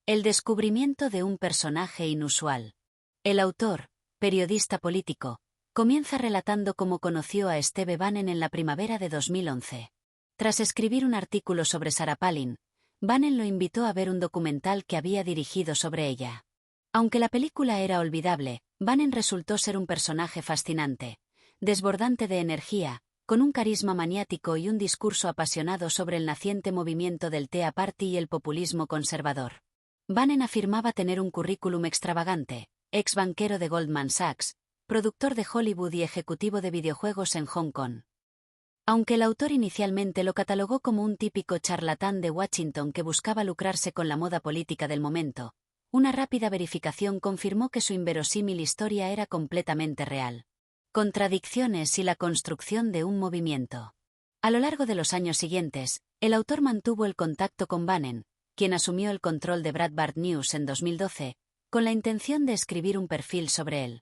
El descubrimiento de un personaje inusual. El autor, periodista político, comienza relatando cómo conoció a Steve Bannon en la primavera de 2011. Tras escribir un artículo sobre Sarah Palin, Bannon lo invitó a ver un documental que había dirigido sobre ella. Aunque la película era olvidable, Bannon resultó ser un personaje fascinante, desbordante de energía, con un carisma maniático y un discurso apasionado sobre el naciente movimiento del Tea Party y el populismo conservador. Bannon afirmaba tener un currículum extravagante, ex banquero de Goldman Sachs, productor de Hollywood y ejecutivo de videojuegos en Hong Kong. Aunque el autor inicialmente lo catalogó como un típico charlatán de Washington que buscaba lucrarse con la moda política del momento, una rápida verificación confirmó que su inverosímil historia era completamente real. Contradicciones y la construcción de un movimiento. A lo largo de los años siguientes, el autor mantuvo el contacto con Bannon, quien asumió el control de Breitbart News en 2012, con la intención de escribir un perfil sobre él.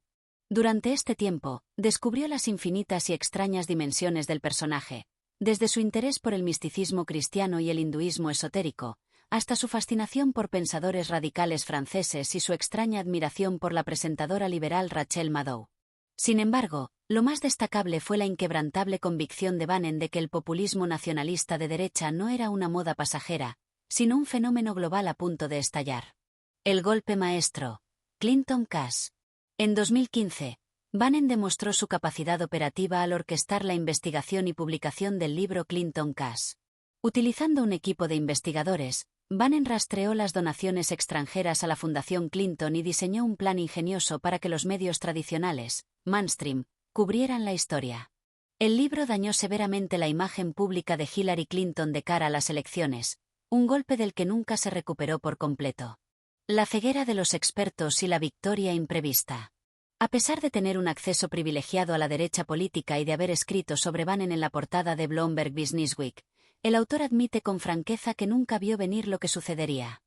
Durante este tiempo, descubrió las infinitas y extrañas dimensiones del personaje, desde su interés por el misticismo cristiano y el hinduismo esotérico, hasta su fascinación por pensadores radicales franceses y su extraña admiración por la presentadora liberal Rachel Maddow. Sin embargo, lo más destacable fue la inquebrantable convicción de Bannon de que el populismo nacionalista de derecha no era una moda pasajera, sino un fenómeno global a punto de estallar. El golpe maestro. Clinton Cash. En 2015, Bannon demostró su capacidad operativa al orquestar la investigación y publicación del libro Clinton Cash. Utilizando un equipo de investigadores, Bannon rastreó las donaciones extranjeras a la Fundación Clinton y diseñó un plan ingenioso para que los medios tradicionales, mainstream, cubrieran la historia. El libro dañó severamente la imagen pública de Hillary Clinton de cara a las elecciones, un golpe del que nunca se recuperó por completo. La ceguera de los expertos y la victoria imprevista. A pesar de tener un acceso privilegiado a la derecha política y de haber escrito sobre Bannon en la portada de Bloomberg Businessweek, el autor admite con franqueza que nunca vio venir lo que sucedería.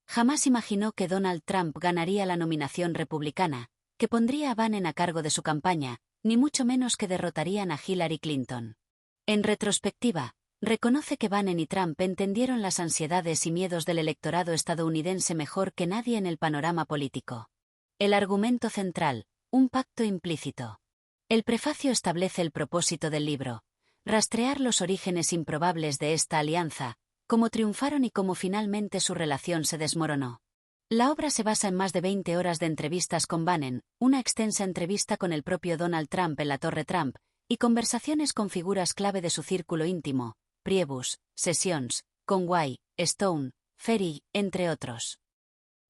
Jamás imaginó que Donald Trump ganaría la nominación republicana, que pondría a Bannon a cargo de su campaña, ni mucho menos que derrotarían a Hillary Clinton. En retrospectiva, reconoce que Bannon y Trump entendieron las ansiedades y miedos del electorado estadounidense mejor que nadie en el panorama político. El argumento central, un pacto implícito. El prefacio establece el propósito del libro: rastrear los orígenes improbables de esta alianza, cómo triunfaron y cómo finalmente su relación se desmoronó. La obra se basa en más de 20 horas de entrevistas con Bannon, una extensa entrevista con el propio Donald Trump en la Torre Trump, y conversaciones con figuras clave de su círculo íntimo, Priebus, Sessions, Conway, Stone, Ferry, entre otros.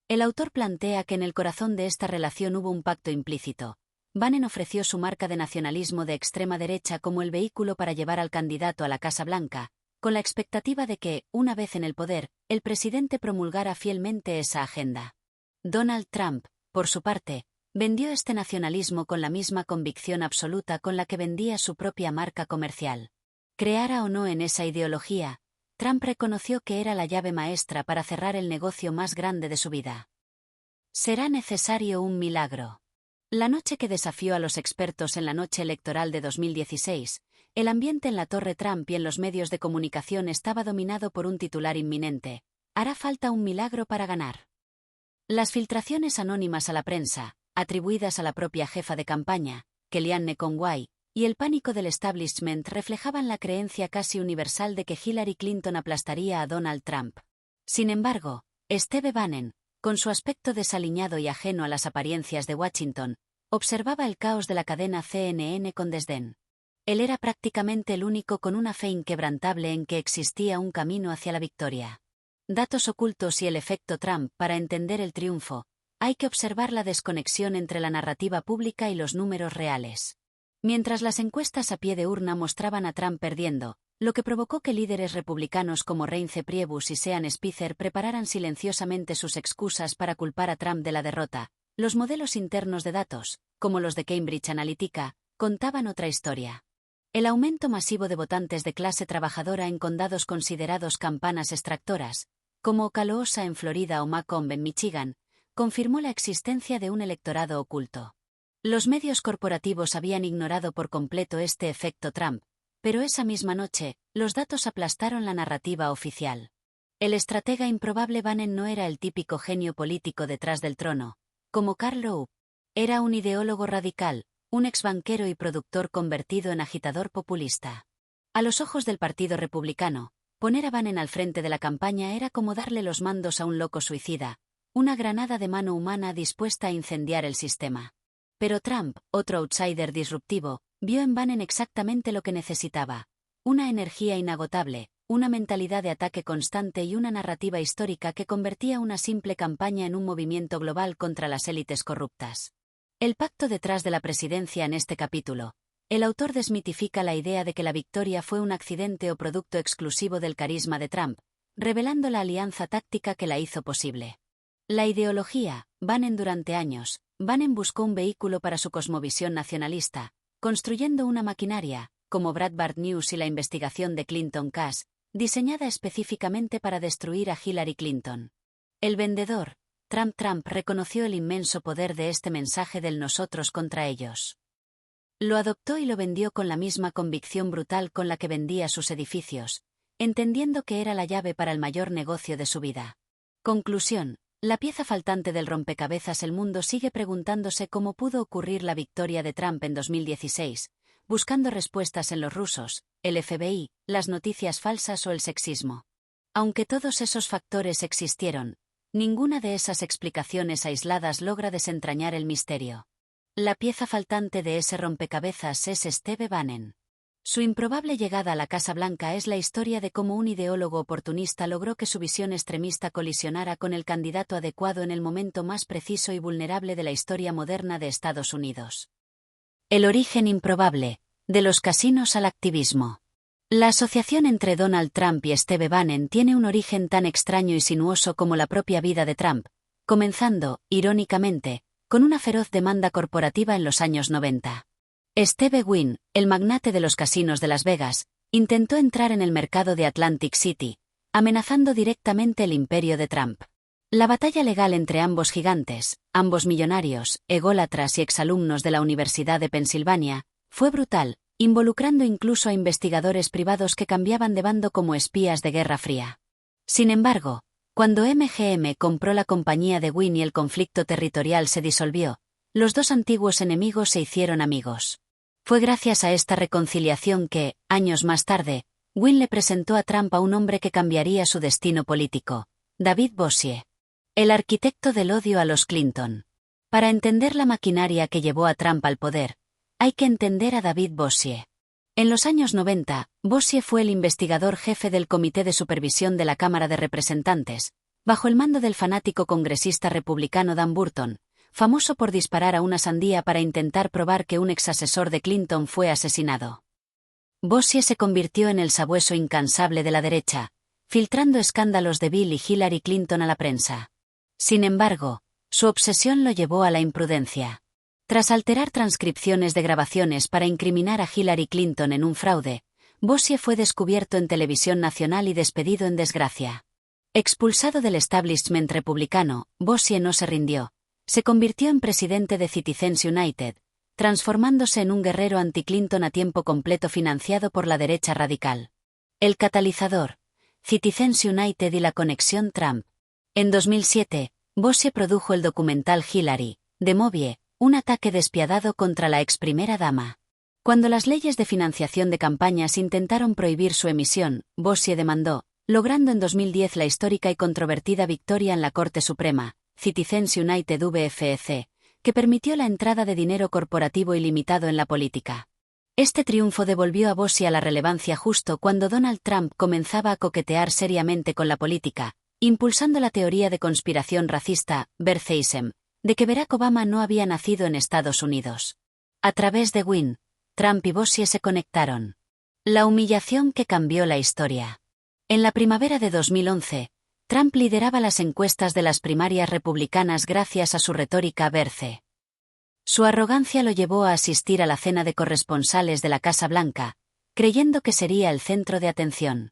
El autor plantea que en el corazón de esta relación hubo un pacto implícito. Bannon ofreció su marca de nacionalismo de extrema derecha como el vehículo para llevar al candidato a la Casa Blanca, con la expectativa de que, una vez en el poder, el presidente promulgara fielmente esa agenda. Donald Trump, por su parte, vendió este nacionalismo con la misma convicción absoluta con la que vendía su propia marca comercial. Creara o no en esa ideología, Trump reconoció que era la llave maestra para cerrar el negocio más grande de su vida. Será necesario un milagro. La noche que desafió a los expertos en la noche electoral de 2016, el ambiente en la Torre Trump y en los medios de comunicación estaba dominado por un titular inminente: hará falta un milagro para ganar. Las filtraciones anónimas a la prensa, atribuidas a la propia jefa de campaña, Kellyanne Conway, y el pánico del establishment reflejaban la creencia casi universal de que Hillary Clinton aplastaría a Donald Trump. Sin embargo, Steve Bannon, con su aspecto desaliñado y ajeno a las apariencias de Washington, observaba el caos de la cadena CNN con desdén. Él era prácticamente el único con una fe inquebrantable en que existía un camino hacia la victoria. Datos ocultos y el efecto Trump. Para entender el triunfo, hay que observar la desconexión entre la narrativa pública y los números reales. Mientras las encuestas a pie de urna mostraban a Trump perdiendo, lo que provocó que líderes republicanos como Reince Priebus y Sean Spicer prepararan silenciosamente sus excusas para culpar a Trump de la derrota, los modelos internos de datos, como los de Cambridge Analytica, contaban otra historia. El aumento masivo de votantes de clase trabajadora en condados considerados campanas extractoras, como Ocaloosa en Florida o Macomb en Michigan, confirmó la existencia de un electorado oculto. Los medios corporativos habían ignorado por completo este efecto Trump, pero esa misma noche, los datos aplastaron la narrativa oficial. El estratega improbable Bannon no era el típico genio político detrás del trono, como Karl Rove. Era un ideólogo radical, un exbanquero y productor convertido en agitador populista. A los ojos del Partido Republicano, poner a Bannon al frente de la campaña era como darle los mandos a un loco suicida, una granada de mano humana dispuesta a incendiar el sistema. Pero Trump, otro outsider disruptivo, vio en Bannon exactamente lo que necesitaba: una energía inagotable, una mentalidad de ataque constante y una narrativa histórica que convertía una simple campaña en un movimiento global contra las élites corruptas. El pacto detrás de la presidencia. En este capítulo, el autor desmitifica la idea de que la victoria fue un accidente o producto exclusivo del carisma de Trump, revelando la alianza táctica que la hizo posible. La ideología. Bannon. Durante años, Bannon buscó un vehículo para su cosmovisión nacionalista, construyendo una maquinaria, como Breitbart News y la investigación de Clinton Cash, diseñada específicamente para destruir a Hillary Clinton. El vendedor, Trump reconoció el inmenso poder de este mensaje del nosotros contra ellos. Lo adoptó y lo vendió con la misma convicción brutal con la que vendía sus edificios, entendiendo que era la llave para el mayor negocio de su vida. Conclusión: la pieza faltante del rompecabezas. El mundo sigue preguntándose cómo pudo ocurrir la victoria de Trump en 2016, buscando respuestas en los rusos, el FBI, las noticias falsas o el sexismo. Aunque todos esos factores existieron, ninguna de esas explicaciones aisladas logra desentrañar el misterio. La pieza faltante de ese rompecabezas es Steve Bannon. Su improbable llegada a la Casa Blanca es la historia de cómo un ideólogo oportunista logró que su visión extremista colisionara con el candidato adecuado en el momento más preciso y vulnerable de la historia moderna de Estados Unidos. El origen improbable, de los casinos al activismo. La asociación entre Donald Trump y Steve Bannon tiene un origen tan extraño y sinuoso como la propia vida de Trump, comenzando, irónicamente, con una feroz demanda corporativa en los años 90. Steve Wynn, el magnate de los casinos de Las Vegas, intentó entrar en el mercado de Atlantic City, amenazando directamente el imperio de Trump. La batalla legal entre ambos gigantes, ambos millonarios, ególatras y exalumnos de la Universidad de Pensilvania, fue brutal, involucrando incluso a investigadores privados que cambiaban de bando como espías de Guerra Fría. Sin embargo, cuando MGM compró la compañía de Wynn y el conflicto territorial se disolvió, los dos antiguos enemigos se hicieron amigos. Fue gracias a esta reconciliación que, años más tarde, Wynn le presentó a Trump a un hombre que cambiaría su destino político: David Bossier. El arquitecto del odio a los Clinton. Para entender la maquinaria que llevó a Trump al poder, hay que entender a David Bossier. En los años 90, Bossier fue el investigador jefe del Comité de Supervisión de la Cámara de Representantes, bajo el mando del fanático congresista republicano Dan Burton, famoso por disparar a una sandía para intentar probar que un exasesor de Clinton fue asesinado. Bossier se convirtió en el sabueso incansable de la derecha, filtrando escándalos de Bill y Hillary Clinton a la prensa. Sin embargo, su obsesión lo llevó a la imprudencia. Tras alterar transcripciones de grabaciones para incriminar a Hillary Clinton en un fraude, Bossier fue descubierto en televisión nacional y despedido en desgracia. Expulsado del establishment republicano, Bossier no se rindió. Se convirtió en presidente de Citizens United, transformándose en un guerrero anti-Clinton a tiempo completo financiado por la derecha radical. El catalizador: Citizens United y la conexión Trump. En 2007, Bossier produjo el documental Hillary, de Movie, un ataque despiadado contra la ex primera dama. Cuando las leyes de financiación de campañas intentaron prohibir su emisión, Bossier demandó, logrando en 2010 la histórica y controvertida victoria en la Corte Suprema, Citizens United VFEC, que permitió la entrada de dinero corporativo ilimitado en la política. Este triunfo devolvió a Bossier a la relevancia justo cuando Donald Trump comenzaba a coquetear seriamente con la política, impulsando la teoría de conspiración racista, birtheism, de que Barack Obama no había nacido en Estados Unidos. A través de Wynn, Trump y Bossier se conectaron. La humillación que cambió la historia. En la primavera de 2011, Trump lideraba las encuestas de las primarias republicanas gracias a su retórica berce. Su arrogancia lo llevó a asistir a la cena de corresponsales de la Casa Blanca, creyendo que sería el centro de atención.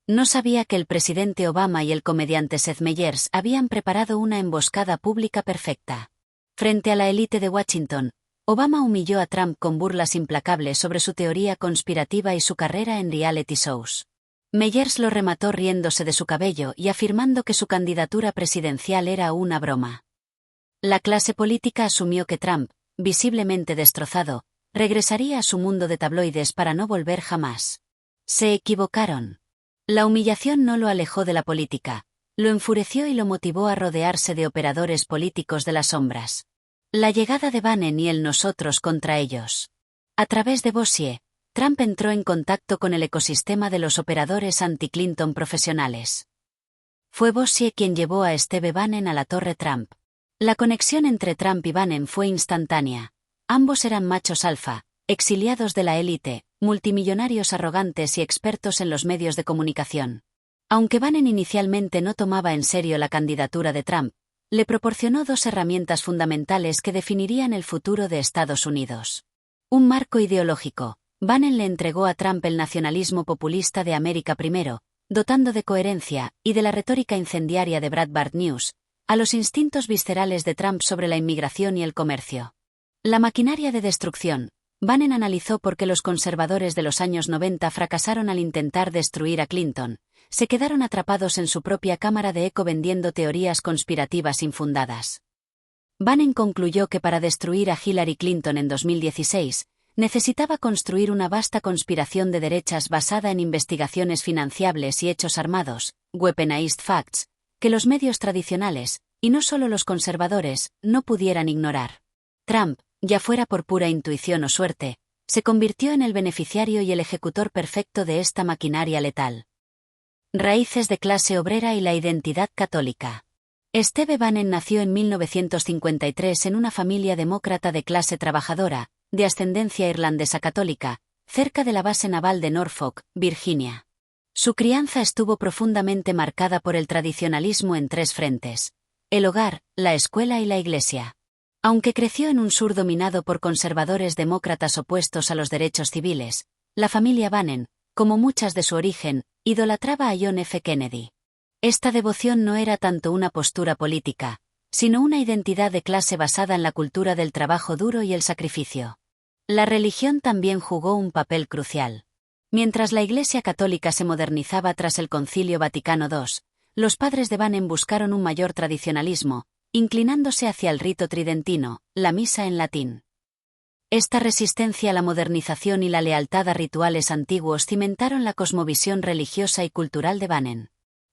No sabía que el presidente Obama y el comediante Seth Meyers habían preparado una emboscada pública perfecta. Frente a la élite de Washington, Obama humilló a Trump con burlas implacables sobre su teoría conspirativa y su carrera en reality shows. Meyers lo remató riéndose de su cabello y afirmando que su candidatura presidencial era una broma. La clase política asumió que Trump, visiblemente destrozado, regresaría a su mundo de tabloides para no volver jamás. Se equivocaron. La humillación no lo alejó de la política, lo enfureció y lo motivó a rodearse de operadores políticos de las sombras. La llegada de Bannon y el nosotros contra ellos. A través de Bossie, Trump entró en contacto con el ecosistema de los operadores anti-Clinton profesionales. Fue Bossie quien llevó a Steve Bannon a la Torre Trump. La conexión entre Trump y Bannon fue instantánea. Ambos eran machos alfa, exiliados de la élite, multimillonarios arrogantes y expertos en los medios de comunicación. Aunque Bannon inicialmente no tomaba en serio la candidatura de Trump, le proporcionó dos herramientas fundamentales que definirían el futuro de Estados Unidos. Un marco ideológico. Bannon le entregó a Trump el nacionalismo populista de América Primero, dotando de coherencia y de la retórica incendiaria de Breitbart News, a los instintos viscerales de Trump sobre la inmigración y el comercio. La maquinaria de destrucción. Bannon analizó por qué los conservadores de los años 90 fracasaron al intentar destruir a Clinton. Se quedaron atrapados en su propia cámara de eco vendiendo teorías conspirativas infundadas. Bannon concluyó que para destruir a Hillary Clinton en 2016, necesitaba construir una vasta conspiración de derechas basada en investigaciones financiables y hechos armados, weaponized facts, que los medios tradicionales, y no solo los conservadores, no pudieran ignorar. Trump, ya fuera por pura intuición o suerte, se convirtió en el beneficiario y el ejecutor perfecto de esta maquinaria letal. Raíces de clase obrera y la identidad católica. Steve Bannon nació en 1953 en una familia demócrata de clase trabajadora, de ascendencia irlandesa católica, cerca de la base naval de Norfolk, Virginia. Su crianza estuvo profundamente marcada por el tradicionalismo en tres frentes: el hogar, la escuela y la iglesia. Aunque creció en un sur dominado por conservadores demócratas opuestos a los derechos civiles, la familia Bannon, como muchas de su origen, idolatraba a John F. Kennedy. Esta devoción no era tanto una postura política, sino una identidad de clase basada en la cultura del trabajo duro y el sacrificio. La religión también jugó un papel crucial. Mientras la Iglesia Católica se modernizaba tras el Concilio Vaticano II, los padres de Bannon buscaron un mayor tradicionalismo, inclinándose hacia el rito tridentino, la misa en latín. Esta resistencia a la modernización y la lealtad a rituales antiguos cimentaron la cosmovisión religiosa y cultural de Bannon.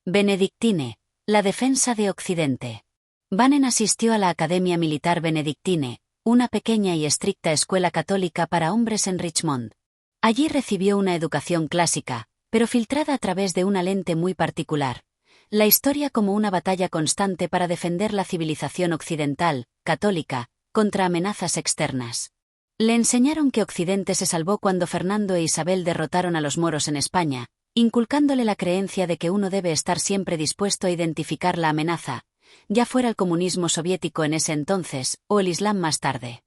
Benedictine, la defensa de Occidente. Bannon asistió a la Academia Militar Benedictine, una pequeña y estricta escuela católica para hombres en Richmond. Allí recibió una educación clásica, pero filtrada a través de una lente muy particular: la historia como una batalla constante para defender la civilización occidental, católica, contra amenazas externas. Le enseñaron que Occidente se salvó cuando Fernando e Isabel derrotaron a los moros en España, inculcándole la creencia de que uno debe estar siempre dispuesto a identificar la amenaza, ya fuera el comunismo soviético en ese entonces, o el Islam más tarde.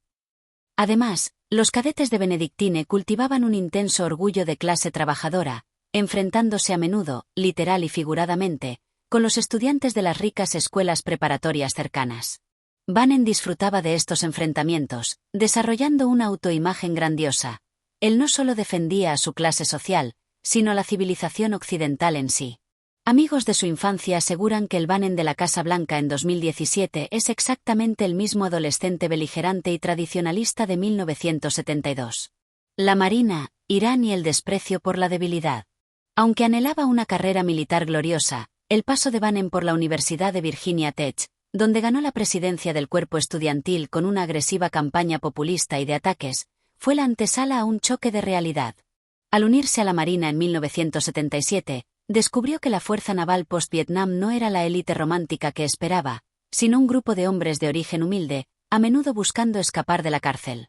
Además, los cadetes de Benedictine cultivaban un intenso orgullo de clase trabajadora, enfrentándose a menudo, literal y figuradamente, con los estudiantes de las ricas escuelas preparatorias cercanas. Bannon disfrutaba de estos enfrentamientos, desarrollando una autoimagen grandiosa. Él no solo defendía a su clase social, sino a la civilización occidental en sí. Amigos de su infancia aseguran que el Bannon de la Casa Blanca en 2017 es exactamente el mismo adolescente beligerante y tradicionalista de 1972. La Marina, Irán y el desprecio por la debilidad. Aunque anhelaba una carrera militar gloriosa, el paso de Bannon por la Universidad de Virginia Tech, donde ganó la presidencia del cuerpo estudiantil con una agresiva campaña populista y de ataques, fue la antesala a un choque de realidad. Al unirse a la Marina en 1977, descubrió que la fuerza naval post-Vietnam no era la élite romántica que esperaba, sino un grupo de hombres de origen humilde, a menudo buscando escapar de la cárcel.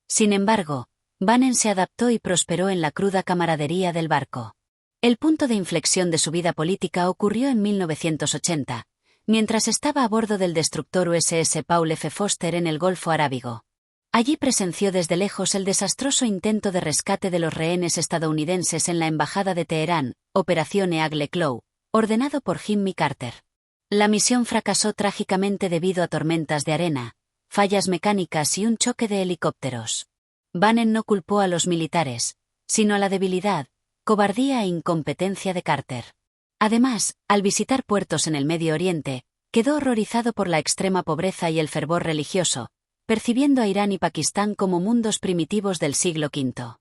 Sin embargo, Bannon se adaptó y prosperó en la cruda camaradería del barco. El punto de inflexión de su vida política ocurrió en 1980, mientras estaba a bordo del destructor USS Paul F. Foster en el Golfo Arábigo. Allí presenció desde lejos el desastroso intento de rescate de los rehenes estadounidenses en la Embajada de Teherán, Operación Eagle Claw, ordenado por Jimmy Carter. La misión fracasó trágicamente debido a tormentas de arena, fallas mecánicas y un choque de helicópteros. Bannon no culpó a los militares, sino a la debilidad, cobardía e incompetencia de Carter. Además, al visitar puertos en el Medio Oriente, quedó horrorizado por la extrema pobreza y el fervor religioso, percibiendo a Irán y Pakistán como mundos primitivos del siglo V.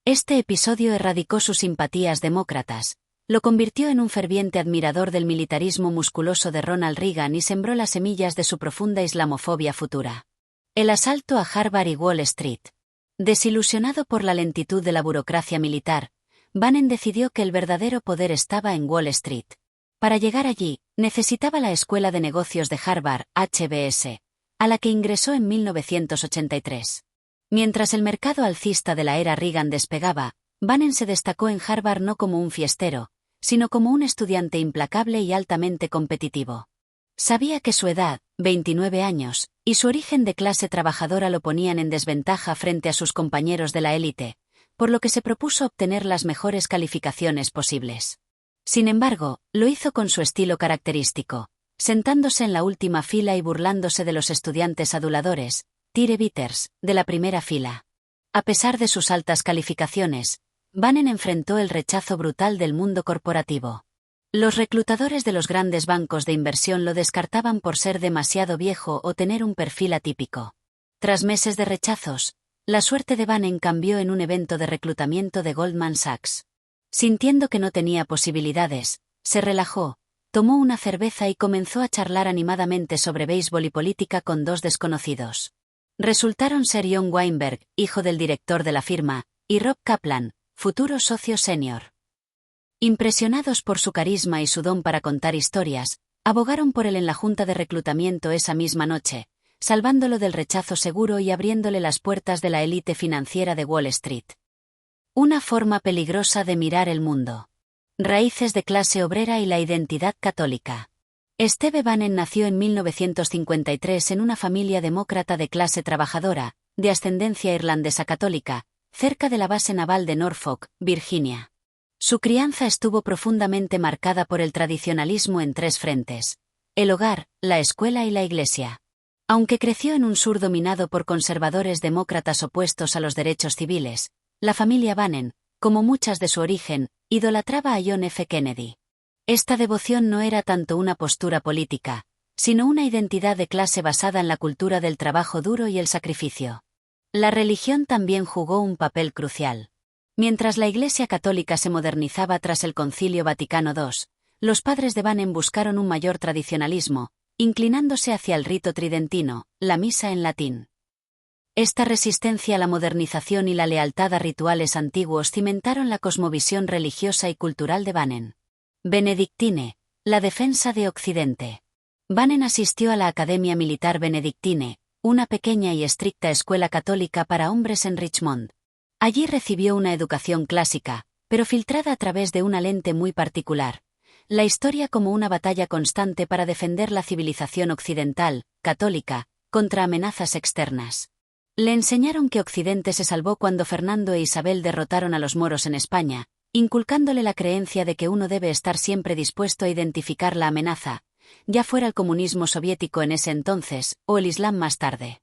Este episodio erradicó sus simpatías demócratas, lo convirtió en un ferviente admirador del militarismo musculoso de Ronald Reagan y sembró las semillas de su profunda islamofobia futura. El asalto a Harvard y Wall Street. Desilusionado por la lentitud de la burocracia militar, Bannon decidió que el verdadero poder estaba en Wall Street. Para llegar allí, necesitaba la Escuela de Negocios de Harvard, HBS, a la que ingresó en 1983. Mientras el mercado alcista de la era Reagan despegaba, Bannon se destacó en Harvard no como un fiestero, sino como un estudiante implacable y altamente competitivo. Sabía que su edad, 29 años, y su origen de clase trabajadora lo ponían en desventaja frente a sus compañeros de la élite, por lo que se propuso obtener las mejores calificaciones posibles. Sin embargo, lo hizo con su estilo característico, sentándose en la última fila y burlándose de los estudiantes aduladores, tire-bitters, de la primera fila. A pesar de sus altas calificaciones, Bannon enfrentó el rechazo brutal del mundo corporativo. Los reclutadores de los grandes bancos de inversión lo descartaban por ser demasiado viejo o tener un perfil atípico. Tras meses de rechazos, la suerte de Bannon cambió en un evento de reclutamiento de Goldman Sachs. Sintiendo que no tenía posibilidades, se relajó, tomó una cerveza y comenzó a charlar animadamente sobre béisbol y política con dos desconocidos. Resultaron ser John Weinberg, hijo del director de la firma, y Rob Kaplan, futuro socio senior. Impresionados por su carisma y su don para contar historias, abogaron por él en la junta de reclutamiento esa misma noche, salvándolo del rechazo seguro y abriéndole las puertas de la élite financiera de Wall Street. Una forma peligrosa de mirar el mundo. Raíces de clase obrera y la identidad católica. Steve Bannon nació en 1953 en una familia demócrata de clase trabajadora, de ascendencia irlandesa católica, cerca de la base naval de Norfolk, Virginia. Su crianza estuvo profundamente marcada por el tradicionalismo en tres frentes: el hogar, la escuela y la iglesia. Aunque creció en un sur dominado por conservadores demócratas opuestos a los derechos civiles, la familia Bannon, como muchas de su origen, idolatraba a John F. Kennedy. Esta devoción no era tanto una postura política, sino una identidad de clase basada en la cultura del trabajo duro y el sacrificio. La religión también jugó un papel crucial. Mientras la Iglesia católica se modernizaba tras el Concilio Vaticano II, los padres de Bannon buscaron un mayor tradicionalismo, inclinándose hacia el rito tridentino, la misa en latín. Esta resistencia a la modernización y la lealtad a rituales antiguos cimentaron la cosmovisión religiosa y cultural de Bannon. Benedictine, la defensa de Occidente. Bannon asistió a la Academia Militar Benedictine, una pequeña y estricta escuela católica para hombres en Richmond. Allí recibió una educación clásica, pero filtrada a través de una lente muy particular: la historia como una batalla constante para defender la civilización occidental, católica, contra amenazas externas. Le enseñaron que Occidente se salvó cuando Fernando e Isabel derrotaron a los moros en España, inculcándole la creencia de que uno debe estar siempre dispuesto a identificar la amenaza, ya fuera el comunismo soviético en ese entonces, o el Islam más tarde.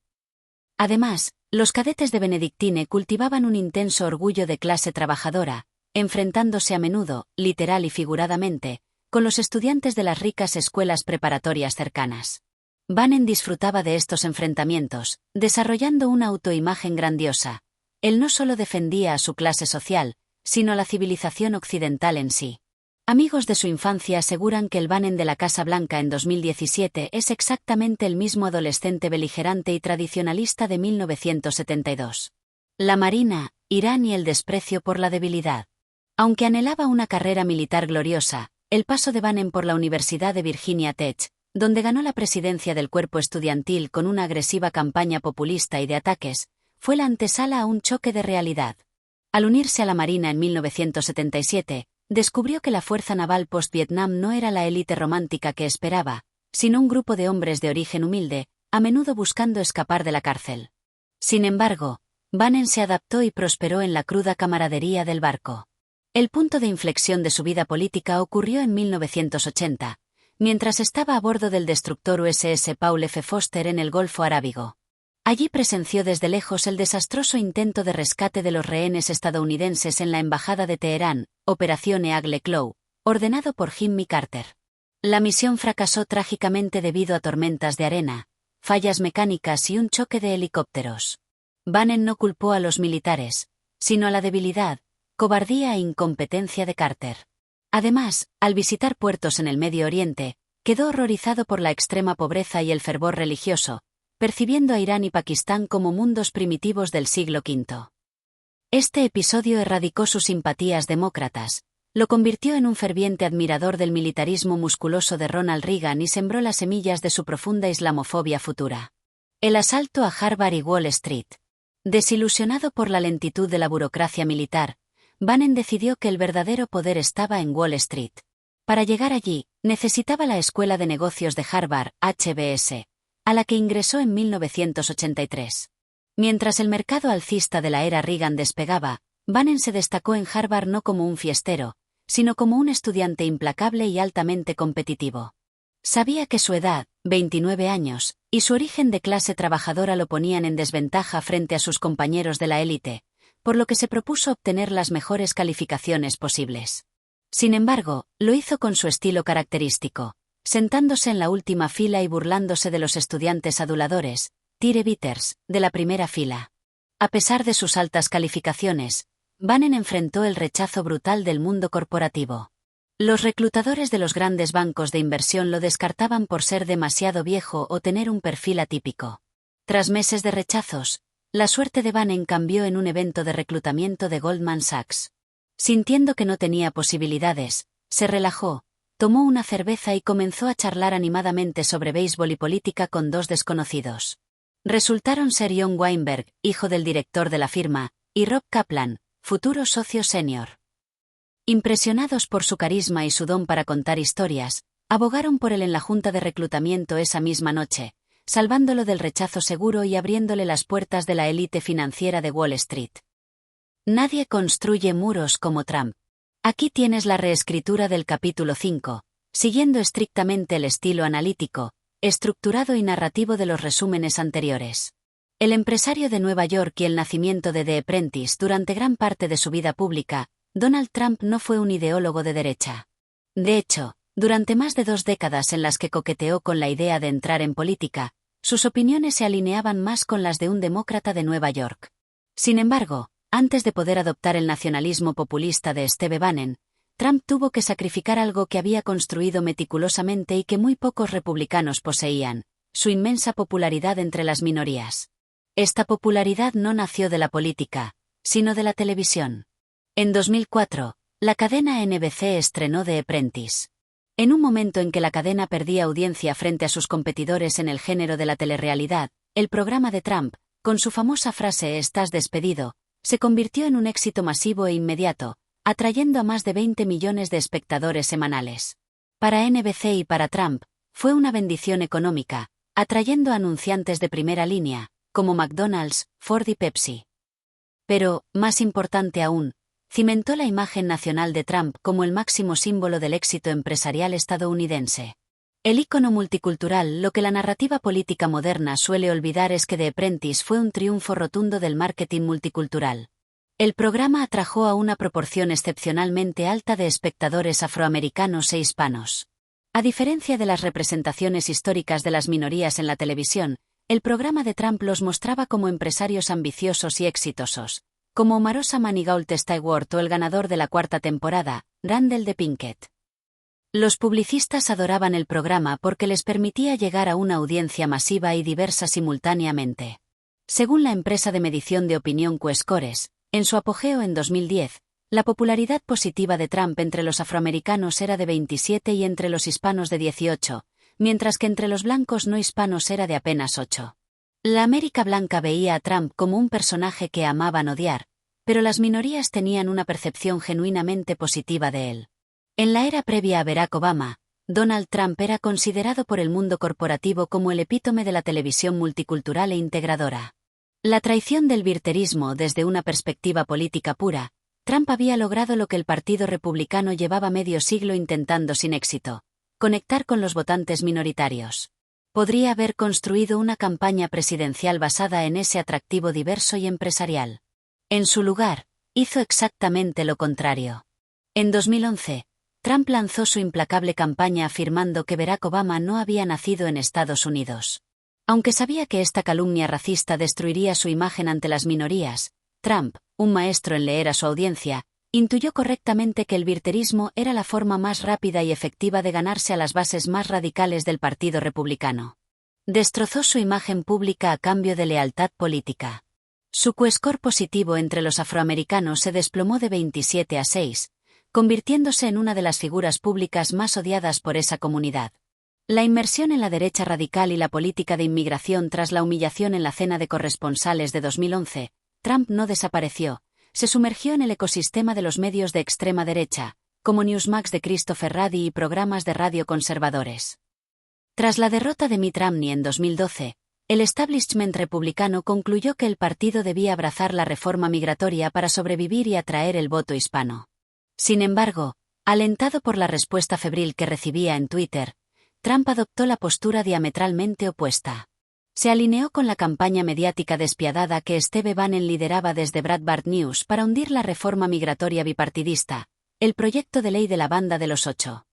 Además, los cadetes de Benedictine cultivaban un intenso orgullo de clase trabajadora, enfrentándose a menudo, literal y figuradamente, con los estudiantes de las ricas escuelas preparatorias cercanas. Bannon disfrutaba de estos enfrentamientos, desarrollando una autoimagen grandiosa. Él no solo defendía a su clase social, sino a la civilización occidental en sí. Amigos de su infancia aseguran que el Bannon de la Casa Blanca en 2017 es exactamente el mismo adolescente beligerante y tradicionalista de 1972. La Marina, Irán y el desprecio por la debilidad. Aunque anhelaba una carrera militar gloriosa, el paso de Bannon por la Universidad de Virginia Tech, donde ganó la presidencia del cuerpo estudiantil con una agresiva campaña populista y de ataques, fue la antesala a un choque de realidad. Al unirse a la Marina en 1977, descubrió que la fuerza naval post-Vietnam no era la élite romántica que esperaba, sino un grupo de hombres de origen humilde, a menudo buscando escapar de la cárcel. Sin embargo, Bannon se adaptó y prosperó en la cruda camaradería del barco. El punto de inflexión de su vida política ocurrió en 1980, mientras estaba a bordo del destructor USS Paul F. Foster en el Golfo Arábigo. Allí presenció desde lejos el desastroso intento de rescate de los rehenes estadounidenses en la embajada de Teherán, Operación Eagle Claw, ordenado por Jimmy Carter. La misión fracasó trágicamente debido a tormentas de arena, fallas mecánicas y un choque de helicópteros. Bannon no culpó a los militares, sino a la debilidad, cobardía e incompetencia de Carter. Además, al visitar puertos en el Medio Oriente, quedó horrorizado por la extrema pobreza y el fervor religioso, percibiendo a Irán y Pakistán como mundos primitivos del siglo V. Este episodio erradicó sus simpatías demócratas, lo convirtió en un ferviente admirador del militarismo musculoso de Ronald Reagan y sembró las semillas de su profunda islamofobia futura. El asalto a Harvard y Wall Street. Desilusionado por la lentitud de la burocracia militar, Bannon decidió que el verdadero poder estaba en Wall Street. Para llegar allí, necesitaba la Escuela de Negocios de Harvard, HBS, a la que ingresó en 1983. Mientras el mercado alcista de la era Reagan despegaba, Bannon se destacó en Harvard no como un fiestero, sino como un estudiante implacable y altamente competitivo. Sabía que su edad, 29 años, y su origen de clase trabajadora lo ponían en desventaja frente a sus compañeros de la élite, por lo que se propuso obtener las mejores calificaciones posibles. Sin embargo, lo hizo con su estilo característico, sentándose en la última fila y burlándose de los estudiantes aduladores, tire-bitters, de la primera fila. A pesar de sus altas calificaciones, Bannon enfrentó el rechazo brutal del mundo corporativo. Los reclutadores de los grandes bancos de inversión lo descartaban por ser demasiado viejo o tener un perfil atípico. Tras meses de rechazos, la suerte de Bannon cambió en un evento de reclutamiento de Goldman Sachs. Sintiendo que no tenía posibilidades, se relajó, tomó una cerveza y comenzó a charlar animadamente sobre béisbol y política con dos desconocidos. Resultaron ser John Weinberg, hijo del director de la firma, y Rob Kaplan, futuro socio senior. Impresionados por su carisma y su don para contar historias, abogaron por él en la junta de reclutamiento esa misma noche, salvándolo del rechazo seguro y abriéndole las puertas de la élite financiera de Wall Street. Nadie construye muros como Trump. Aquí tienes la reescritura del capítulo 5, siguiendo estrictamente el estilo analítico, estructurado y narrativo de los resúmenes anteriores. El empresario de Nueva York y el nacimiento de The Apprentice durante gran parte de su vida pública, Donald Trump no fue un ideólogo de derecha. De hecho, durante más de 2 décadas en las que coqueteó con la idea de entrar en política, sus opiniones se alineaban más con las de un demócrata de Nueva York. Sin embargo, antes de poder adoptar el nacionalismo populista de Steve Bannon, Trump tuvo que sacrificar algo que había construido meticulosamente y que muy pocos republicanos poseían: su inmensa popularidad entre las minorías. Esta popularidad no nació de la política, sino de la televisión. En 2004, la cadena NBC estrenó The Apprentice. En un momento en que la cadena perdía audiencia frente a sus competidores en el género de la telerrealidad, el programa de Trump, con su famosa frase "Estás despedido", se convirtió en un éxito masivo e inmediato, atrayendo a más de 20 millones de espectadores semanales. Para NBC y para Trump, fue una bendición económica, atrayendo a anunciantes de primera línea, como McDonald's, Ford y Pepsi. Pero, más importante aún, cimentó la imagen nacional de Trump como el máximo símbolo del éxito empresarial estadounidense. El ícono multicultural. Lo que la narrativa política moderna suele olvidar es que The Apprentice fue un triunfo rotundo del marketing multicultural. El programa atrajo a una proporción excepcionalmente alta de espectadores afroamericanos e hispanos. A diferencia de las representaciones históricas de las minorías en la televisión, el programa de Trump los mostraba como empresarios ambiciosos y exitosos, como Omarosa Manigault Stewart o el ganador de la 4ª temporada, Randall de Pinkett. Los publicistas adoraban el programa porque les permitía llegar a una audiencia masiva y diversa simultáneamente. Según la empresa de medición de opinión QScores, en su apogeo en 2010, la popularidad positiva de Trump entre los afroamericanos era de 27 y entre los hispanos de 18, mientras que entre los blancos no hispanos era de apenas 8. La América blanca veía a Trump como un personaje que amaban odiar, pero las minorías tenían una percepción genuinamente positiva de él. En la era previa a Barack Obama, Donald Trump era considerado por el mundo corporativo como el epítome de la televisión multicultural e integradora. La traición del birterismo desde una perspectiva política pura, Trump había logrado lo que el Partido Republicano llevaba medio siglo intentando sin éxito: conectar con los votantes minoritarios. Podría haber construido una campaña presidencial basada en ese atractivo diverso y empresarial. En su lugar, hizo exactamente lo contrario. En 2011, Trump lanzó su implacable campaña afirmando que Barack Obama no había nacido en Estados Unidos. Aunque sabía que esta calumnia racista destruiría su imagen ante las minorías, Trump, un maestro en leer a su audiencia, intuyó correctamente que el birterismo era la forma más rápida y efectiva de ganarse a las bases más radicales del Partido Republicano. Destrozó su imagen pública a cambio de lealtad política. Su Q-score positivo entre los afroamericanos se desplomó de 27 a 6, convirtiéndose en una de las figuras públicas más odiadas por esa comunidad. La inmersión en la derecha radical y la política de inmigración tras la humillación en la cena de corresponsales de 2011, Trump no desapareció, se sumergió en el ecosistema de los medios de extrema derecha, como Newsmax de Christopher Ruddy y programas de radio conservadores. Tras la derrota de Mitt Romney en 2012, el establishment republicano concluyó que el partido debía abrazar la reforma migratoria para sobrevivir y atraer el voto hispano. Sin embargo, alentado por la respuesta febril que recibía en Twitter, Trump adoptó la postura diametralmente opuesta. Se alineó con la campaña mediática despiadada que Steve Bannon lideraba desde Breitbart News para hundir la reforma migratoria bipartidista, el proyecto de ley de la banda de los 8.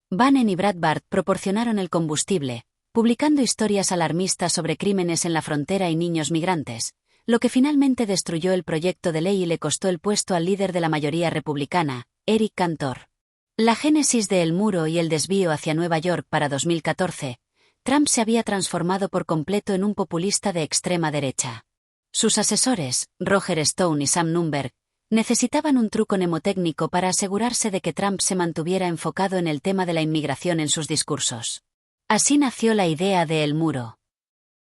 Bannon y Breitbart proporcionaron el combustible, publicando historias alarmistas sobre crímenes en la frontera y niños migrantes, lo que finalmente destruyó el proyecto de ley y le costó el puesto al líder de la mayoría republicana, Eric Cantor. La génesis de El Muro y el desvío hacia Nueva York para 2014, Trump se había transformado por completo en un populista de extrema derecha. Sus asesores, Roger Stone y Sam Nunberg, necesitaban un truco mnemotécnico para asegurarse de que Trump se mantuviera enfocado en el tema de la inmigración en sus discursos. Así nació la idea de El Muro.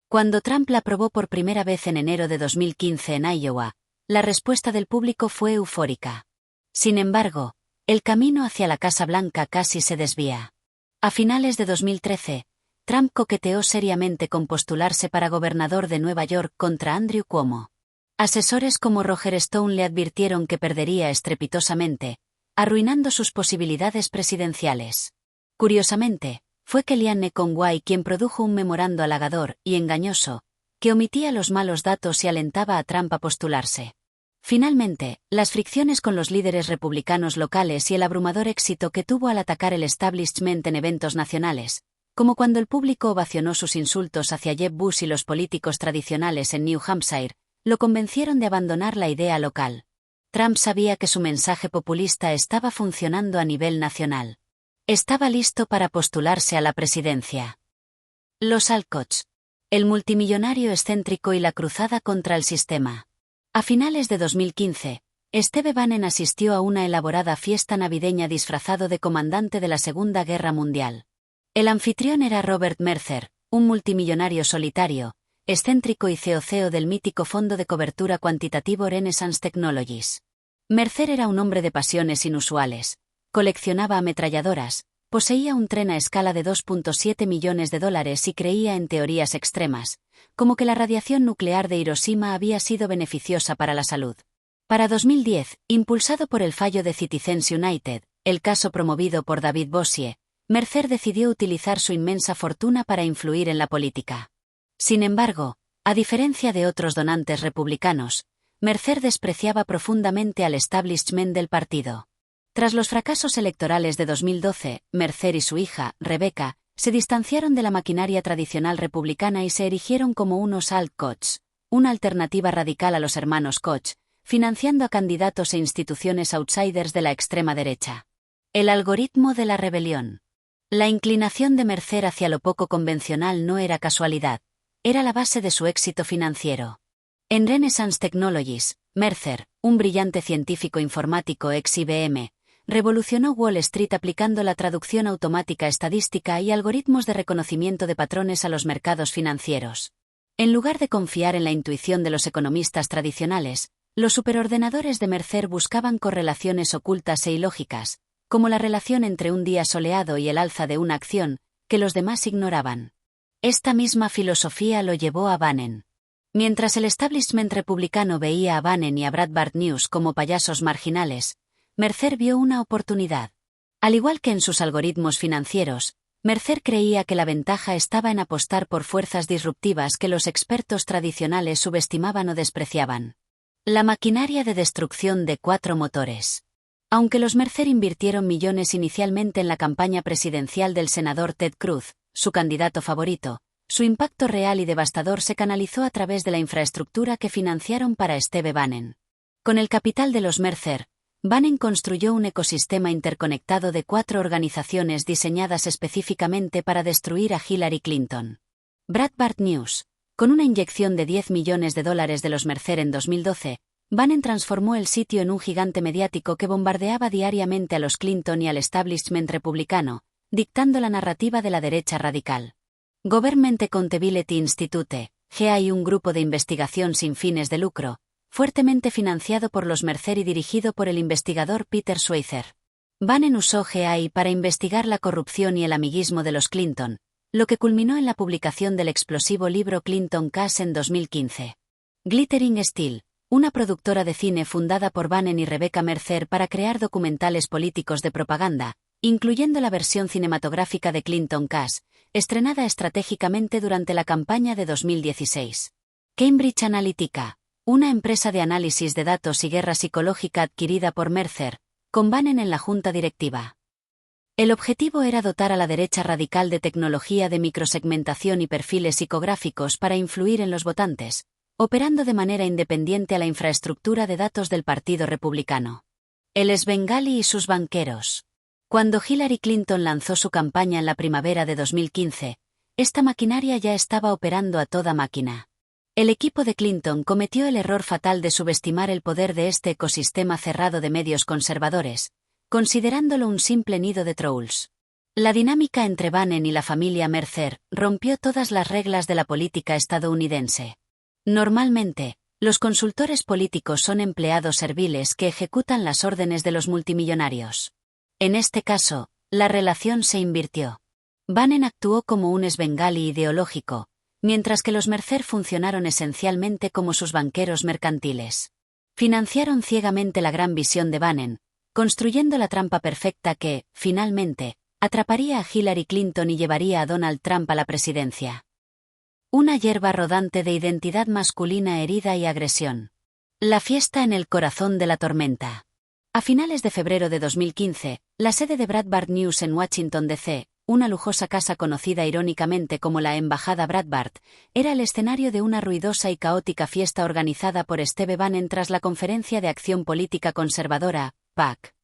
Cuando Trump la aprobó por primera vez en enero de 2015 en Iowa, la respuesta del público fue eufórica. Sin embargo, el camino hacia la Casa Blanca casi se desvía. A finales de 2013, Trump coqueteó seriamente con postularse para gobernador de Nueva York contra Andrew Cuomo. Asesores como Roger Stone le advirtieron que perdería estrepitosamente, arruinando sus posibilidades presidenciales. Curiosamente, fue Kellyanne Conway quien produjo un memorando halagador y engañoso, que omitía los malos datos y alentaba a Trump a postularse. Finalmente, las fricciones con los líderes republicanos locales y el abrumador éxito que tuvo al atacar el establishment en eventos nacionales, como cuando el público ovacionó sus insultos hacia Jeb Bush y los políticos tradicionales en New Hampshire, lo convencieron de abandonar la idea local. Trump sabía que su mensaje populista estaba funcionando a nivel nacional. Estaba listo para postularse a la presidencia. Los Alcots. El multimillonario excéntrico y la cruzada contra el sistema. A finales de 2015, Steve Bannon asistió a una elaborada fiesta navideña disfrazado de comandante de la Segunda Guerra Mundial. El anfitrión era Robert Mercer, un multimillonario solitario, excéntrico y CEO del mítico fondo de cobertura cuantitativo Renaissance Technologies. Mercer era un hombre de pasiones inusuales. Coleccionaba ametralladoras, poseía un tren a escala de $2.7 millones y creía en teorías extremas, como que la radiación nuclear de Hiroshima había sido beneficiosa para la salud. Para 2010, impulsado por el fallo de Citizens United, el caso promovido por David Bossier, Mercer decidió utilizar su inmensa fortuna para influir en la política. Sin embargo, a diferencia de otros donantes republicanos, Mercer despreciaba profundamente al establishment del partido. Tras los fracasos electorales de 2012, Mercer y su hija, Rebecca, se distanciaron de la maquinaria tradicional republicana y se erigieron como unos alt-Kochs, una alternativa radical a los hermanos Koch, financiando a candidatos e instituciones outsiders de la extrema derecha. El algoritmo de la rebelión. La inclinación de Mercer hacia lo poco convencional no era casualidad, era la base de su éxito financiero. En Renaissance Technologies, Mercer, un brillante científico informático ex-IBM, revolucionó Wall Street aplicando la traducción automática estadística y algoritmos de reconocimiento de patrones a los mercados financieros. En lugar de confiar en la intuición de los economistas tradicionales, los superordenadores de Mercer buscaban correlaciones ocultas e ilógicas, como la relación entre un día soleado y el alza de una acción, que los demás ignoraban. Esta misma filosofía lo llevó a Bannon. Mientras el establishment republicano veía a Bannon y a Breitbart News como payasos marginales, Mercer vio una oportunidad. Al igual que en sus algoritmos financieros, Mercer creía que la ventaja estaba en apostar por fuerzas disruptivas que los expertos tradicionales subestimaban o despreciaban. La maquinaria de destrucción de 4 motores. Aunque los Mercer invirtieron millones inicialmente en la campaña presidencial del senador Ted Cruz, su candidato favorito, su impacto real y devastador se canalizó a través de la infraestructura que financiaron para Steve Bannon. Con el capital de los Mercer, Bannon construyó un ecosistema interconectado de 4 organizaciones diseñadas específicamente para destruir a Hillary Clinton. Breitbart News. Con una inyección de $10 millones de los Mercer en 2012, Bannon transformó el sitio en un gigante mediático que bombardeaba diariamente a los Clinton y al establishment republicano, dictando la narrativa de la derecha radical. Government Accountability Institute, GAI, un grupo de investigación sin fines de lucro, fuertemente financiado por los Mercer y dirigido por el investigador Peter Schweizer. Bannon usó GAI para investigar la corrupción y el amiguismo de los Clinton, lo que culminó en la publicación del explosivo libro Clinton Cash en 2015. Glittering Steel, una productora de cine fundada por Bannon y Rebecca Mercer para crear documentales políticos de propaganda, incluyendo la versión cinematográfica de Clinton Cash, estrenada estratégicamente durante la campaña de 2016. Cambridge Analytica, una empresa de análisis de datos y guerra psicológica adquirida por Mercer, con Bannon en la junta directiva. El objetivo era dotar a la derecha radical de tecnología de microsegmentación y perfiles psicográficos para influir en los votantes, operando de manera independiente a la infraestructura de datos del Partido Republicano. El Svengali y sus banqueros. Cuando Hillary Clinton lanzó su campaña en la primavera de 2015, esta maquinaria ya estaba operando a toda máquina. El equipo de Clinton cometió el error fatal de subestimar el poder de este ecosistema cerrado de medios conservadores, considerándolo un simple nido de trolls. La dinámica entre Bannon y la familia Mercer rompió todas las reglas de la política estadounidense. Normalmente, los consultores políticos son empleados serviles que ejecutan las órdenes de los multimillonarios. En este caso, la relación se invirtió. Bannon actuó como un Svengali ideológico, mientras que los Mercer funcionaron esencialmente como sus banqueros mercantiles. Financiaron ciegamente la gran visión de Bannon, construyendo la trampa perfecta que, finalmente, atraparía a Hillary Clinton y llevaría a Donald Trump a la presidencia. Una hierba rodante de identidad masculina herida y agresión. La fiesta en el corazón de la tormenta. A finales de febrero de 2015, la sede de Breitbart News en Washington, D.C., una lujosa casa conocida irónicamente como la Embajada Breitbart, era el escenario de una ruidosa y caótica fiesta organizada por Steve Bannon tras la Conferencia de Acción Política Conservadora, PAC.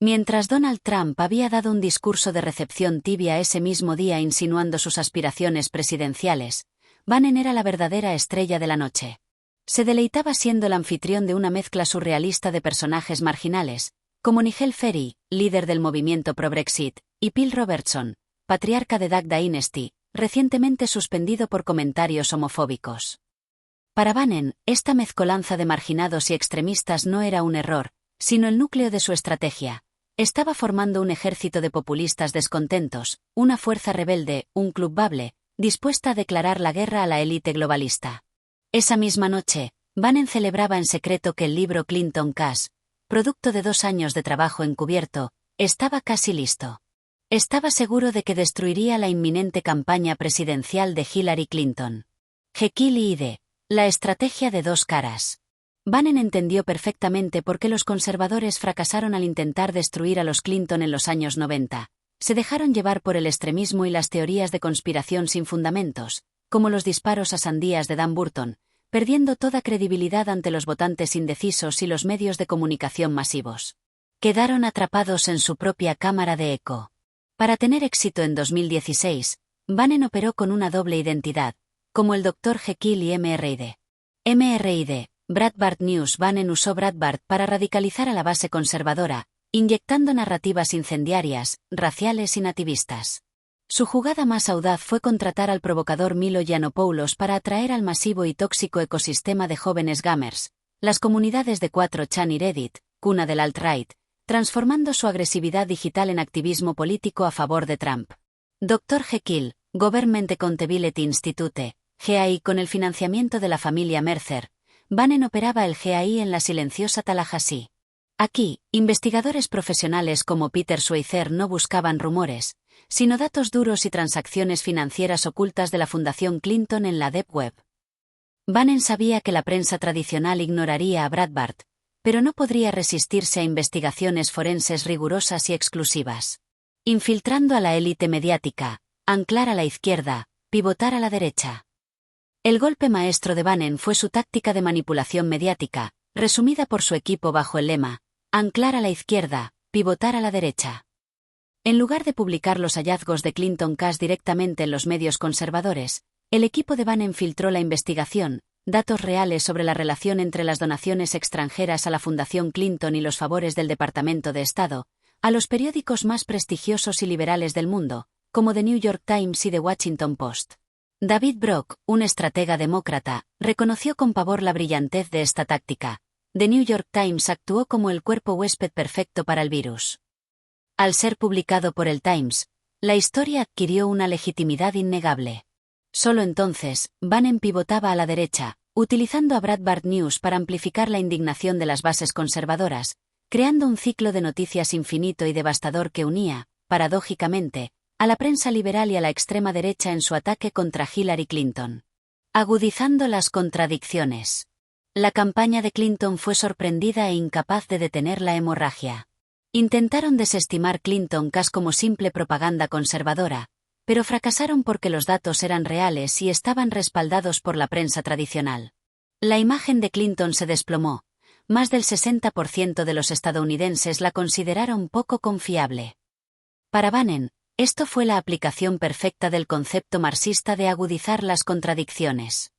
Mientras Donald Trump había dado un discurso de recepción tibia ese mismo día insinuando sus aspiraciones presidenciales, Bannon era la verdadera estrella de la noche. Se deleitaba siendo el anfitrión de una mezcla surrealista de personajes marginales, como Nigel Ferry, líder del movimiento pro-Brexit, y Phil Robertson, patriarca de Duck Dynasty, recientemente suspendido por comentarios homofóbicos. Para Bannon, esta mezcolanza de marginados y extremistas no era un error, sino el núcleo de su estrategia. Estaba formando un ejército de populistas descontentos, una fuerza rebelde, un club bable, dispuesta a declarar la guerra a la élite globalista. Esa misma noche, Bannon celebraba en secreto que el libro Clinton Cash, producto de 2 años de trabajo encubierto, estaba casi listo. Estaba seguro de que destruiría la inminente campaña presidencial de Hillary Clinton. Jekyll y Hyde, la estrategia de 2 caras. Bannon entendió perfectamente por qué los conservadores fracasaron al intentar destruir a los Clinton en los años 90. Se dejaron llevar por el extremismo y las teorías de conspiración sin fundamentos, como los disparos a sandías de Dan Burton, perdiendo toda credibilidad ante los votantes indecisos y los medios de comunicación masivos. Quedaron atrapados en su propia cámara de eco. Para tener éxito en 2016, Bannon operó con una doble identidad, como el Dr. Jekyll y Mr. Hyde. Breitbart News. Bannon usó Breitbart para radicalizar a la base conservadora, inyectando narrativas incendiarias, raciales y nativistas. Su jugada más audaz fue contratar al provocador Milo Yiannopoulos para atraer al masivo y tóxico ecosistema de jóvenes gamers, las comunidades de 4chan y Reddit, cuna del alt-right, transformando su agresividad digital en activismo político a favor de Trump. Dr. Jekyll, Government Accountability Institute, GAI. Con el financiamiento de la familia Mercer, Bannon operaba el GAI en la silenciosa Tallahassee. Aquí, investigadores profesionales como Peter Schweizer no buscaban rumores, sino datos duros y transacciones financieras ocultas de la Fundación Clinton en la Deep Web. Bannon sabía que la prensa tradicional ignoraría a Breitbart, pero no podría resistirse a investigaciones forenses rigurosas y exclusivas. Infiltrando a la élite mediática, anclar a la izquierda, pivotar a la derecha. El golpe maestro de Bannon fue su táctica de manipulación mediática, resumida por su equipo bajo el lema, anclar a la izquierda, pivotar a la derecha. En lugar de publicar los hallazgos de Clinton Cash directamente en los medios conservadores, el equipo de Bannon filtró la investigación, datos reales sobre la relación entre las donaciones extranjeras a la Fundación Clinton y los favores del Departamento de Estado, a los periódicos más prestigiosos y liberales del mundo, como The New York Times y The Washington Post. David Brock, un estratega demócrata, reconoció con pavor la brillantez de esta táctica. The New York Times actuó como el cuerpo huésped perfecto para el virus. Al ser publicado por el Times, la historia adquirió una legitimidad innegable. Solo entonces, Bannon pivotaba a la derecha, utilizando a Breitbart News para amplificar la indignación de las bases conservadoras, creando un ciclo de noticias infinito y devastador que unía, paradójicamente, a la prensa liberal y a la extrema derecha en su ataque contra Hillary Clinton. Agudizando las contradicciones. La campaña de Clinton fue sorprendida e incapaz de detener la hemorragia. Intentaron desestimar Clinton Cash como simple propaganda conservadora, pero fracasaron porque los datos eran reales y estaban respaldados por la prensa tradicional. La imagen de Clinton se desplomó. Más del 60% de los estadounidenses la consideraron poco confiable. Para Bannon, esto fue la aplicación perfecta del concepto marxista de agudizar las contradicciones.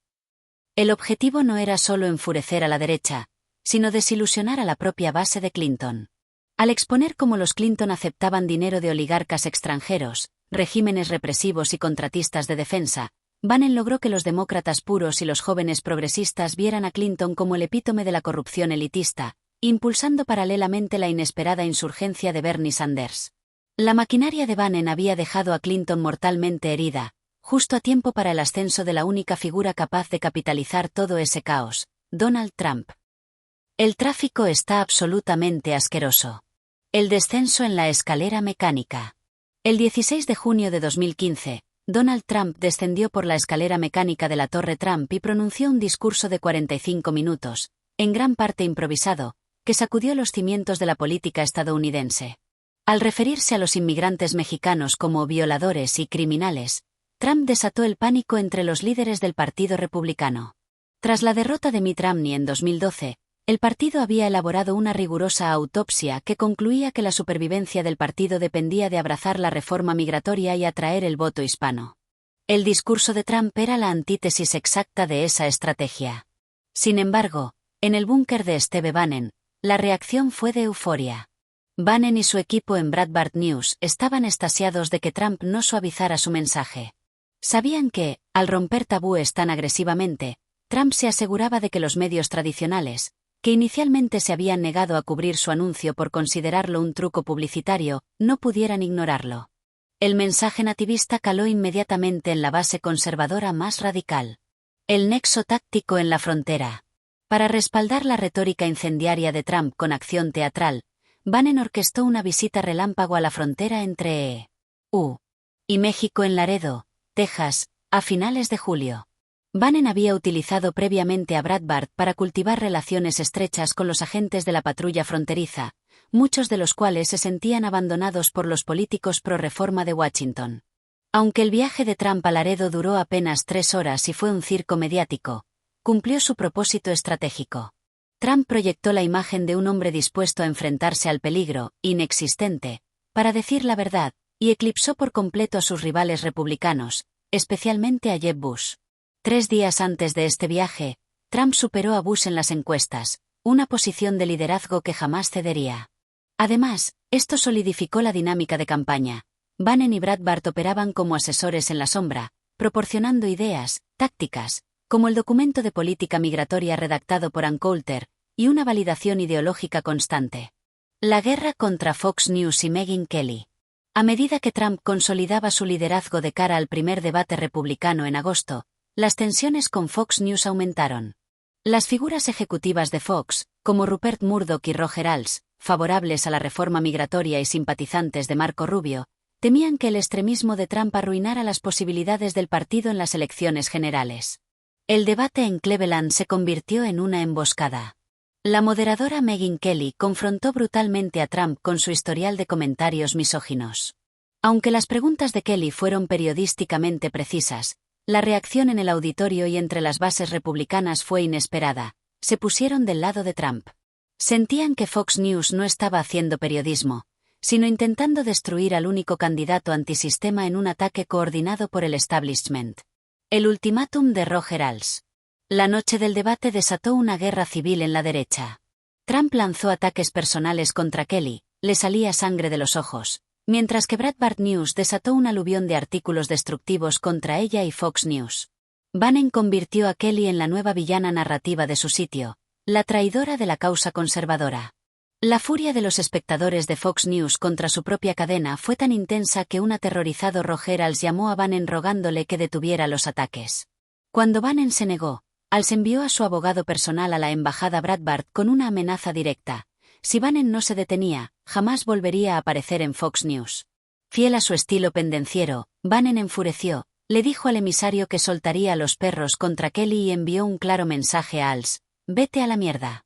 El objetivo no era solo enfurecer a la derecha, sino desilusionar a la propia base de Clinton. Al exponer cómo los Clinton aceptaban dinero de oligarcas extranjeros, regímenes represivos y contratistas de defensa, Bannon logró que los demócratas puros y los jóvenes progresistas vieran a Clinton como el epítome de la corrupción elitista, impulsando paralelamente la inesperada insurgencia de Bernie Sanders. La maquinaria de Bannon había dejado a Clinton mortalmente herida, justo a tiempo para el ascenso de la única figura capaz de capitalizar todo ese caos, Donald Trump. El tráfico está absolutamente asqueroso. El descenso en la escalera mecánica. El 16 de junio de 2015, Donald Trump descendió por la escalera mecánica de la Torre Trump y pronunció un discurso de 45 minutos, en gran parte improvisado, que sacudió los cimientos de la política estadounidense. Al referirse a los inmigrantes mexicanos como violadores y criminales, Trump desató el pánico entre los líderes del Partido Republicano. Tras la derrota de Mitt Romney en 2012, el partido había elaborado una rigurosa autopsia que concluía que la supervivencia del partido dependía de abrazar la reforma migratoria y atraer el voto hispano. El discurso de Trump era la antítesis exacta de esa estrategia. Sin embargo, en el búnker de Steve Bannon, la reacción fue de euforia. Bannon y su equipo en Breitbart News estaban extasiados de que Trump no suavizara su mensaje. Sabían que, al romper tabúes tan agresivamente, Trump se aseguraba de que los medios tradicionales, que inicialmente se habían negado a cubrir su anuncio por considerarlo un truco publicitario, no pudieran ignorarlo. El mensaje nativista caló inmediatamente en la base conservadora más radical. El nexo táctico en la frontera. Para respaldar la retórica incendiaria de Trump con acción teatral, Bannon orquestó una visita relámpago a la frontera entre EU y México en Laredo, Texas, a finales de julio. Bannon había utilizado previamente a Breitbart para cultivar relaciones estrechas con los agentes de la patrulla fronteriza, muchos de los cuales se sentían abandonados por los políticos pro-reforma de Washington. Aunque el viaje de Trump a Laredo duró apenas 3 horas y fue un circo mediático, cumplió su propósito estratégico. Trump proyectó la imagen de un hombre dispuesto a enfrentarse al peligro, inexistente, para decir la verdad, y eclipsó por completo a sus rivales republicanos, especialmente a Jeb Bush. 3 días antes de este viaje, Trump superó a Bush en las encuestas, una posición de liderazgo que jamás cedería. Además, esto solidificó la dinámica de campaña. Bannon y Breitbart operaban como asesores en la sombra, proporcionando ideas, tácticas, como el documento de política migratoria redactado por Ann Coulter, y una validación ideológica constante. La guerra contra Fox News y Megyn Kelly. A medida que Trump consolidaba su liderazgo de cara al primer debate republicano en agosto, las tensiones con Fox News aumentaron. Las figuras ejecutivas de Fox, como Rupert Murdoch y Roger Ailes, favorables a la reforma migratoria y simpatizantes de Marco Rubio, Temían que el extremismo de Trump arruinara las posibilidades del partido en las elecciones generales. El debate en Cleveland se convirtió en una emboscada. La moderadora Megyn Kelly confrontó brutalmente a Trump con su historial de comentarios misóginos. Aunque las preguntas de Kelly fueron periodísticamente precisas, la reacción en el auditorio y entre las bases republicanas fue inesperada. Se pusieron del lado de Trump. Sentían que Fox News no estaba haciendo periodismo, sino intentando destruir al único candidato antisistema en un ataque coordinado por el establishment. El ultimátum de Roger Ailes. La noche del debate desató una guerra civil en la derecha. Trump lanzó ataques personales contra Kelly, le salía sangre de los ojos, mientras que Breitbart News desató un aluvión de artículos destructivos contra ella y Fox News. Bannon convirtió a Kelly en la nueva villana narrativa de su sitio, la traidora de la causa conservadora. La furia de los espectadores de Fox News contra su propia cadena fue tan intensa que un aterrorizado Roger Ailes llamó a Bannon rogándole que detuviera los ataques. Cuando Bannon se negó, Ailes envió a su abogado personal a la embajada Breitbart con una amenaza directa. Si Bannon no se detenía, jamás volvería a aparecer en Fox News. Fiel a su estilo pendenciero, Bannon enfureció, le dijo al emisario que soltaría a los perros contra Kelly y envió un claro mensaje a Ailes: «Vete a la mierda».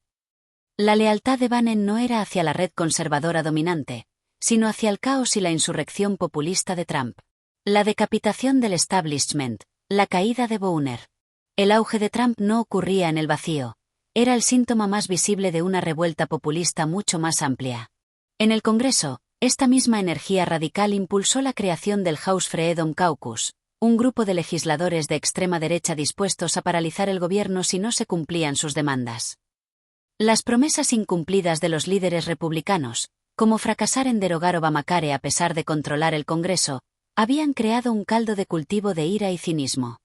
La lealtad de Bannon no era hacia la red conservadora dominante, sino hacia el caos y la insurrección populista de Trump. La decapitación del establishment, la caída de Bowner. El auge de Trump no ocurría en el vacío. Era el síntoma más visible de una revuelta populista mucho más amplia. En el Congreso, esta misma energía radical impulsó la creación del House Freedom Caucus, un grupo de legisladores de extrema derecha dispuestos a paralizar el gobierno si no se cumplían sus demandas. Las promesas incumplidas de los líderes republicanos, como fracasar en derogar Obamacare a pesar de controlar el Congreso, habían creado un caldo de cultivo de ira y cinismo.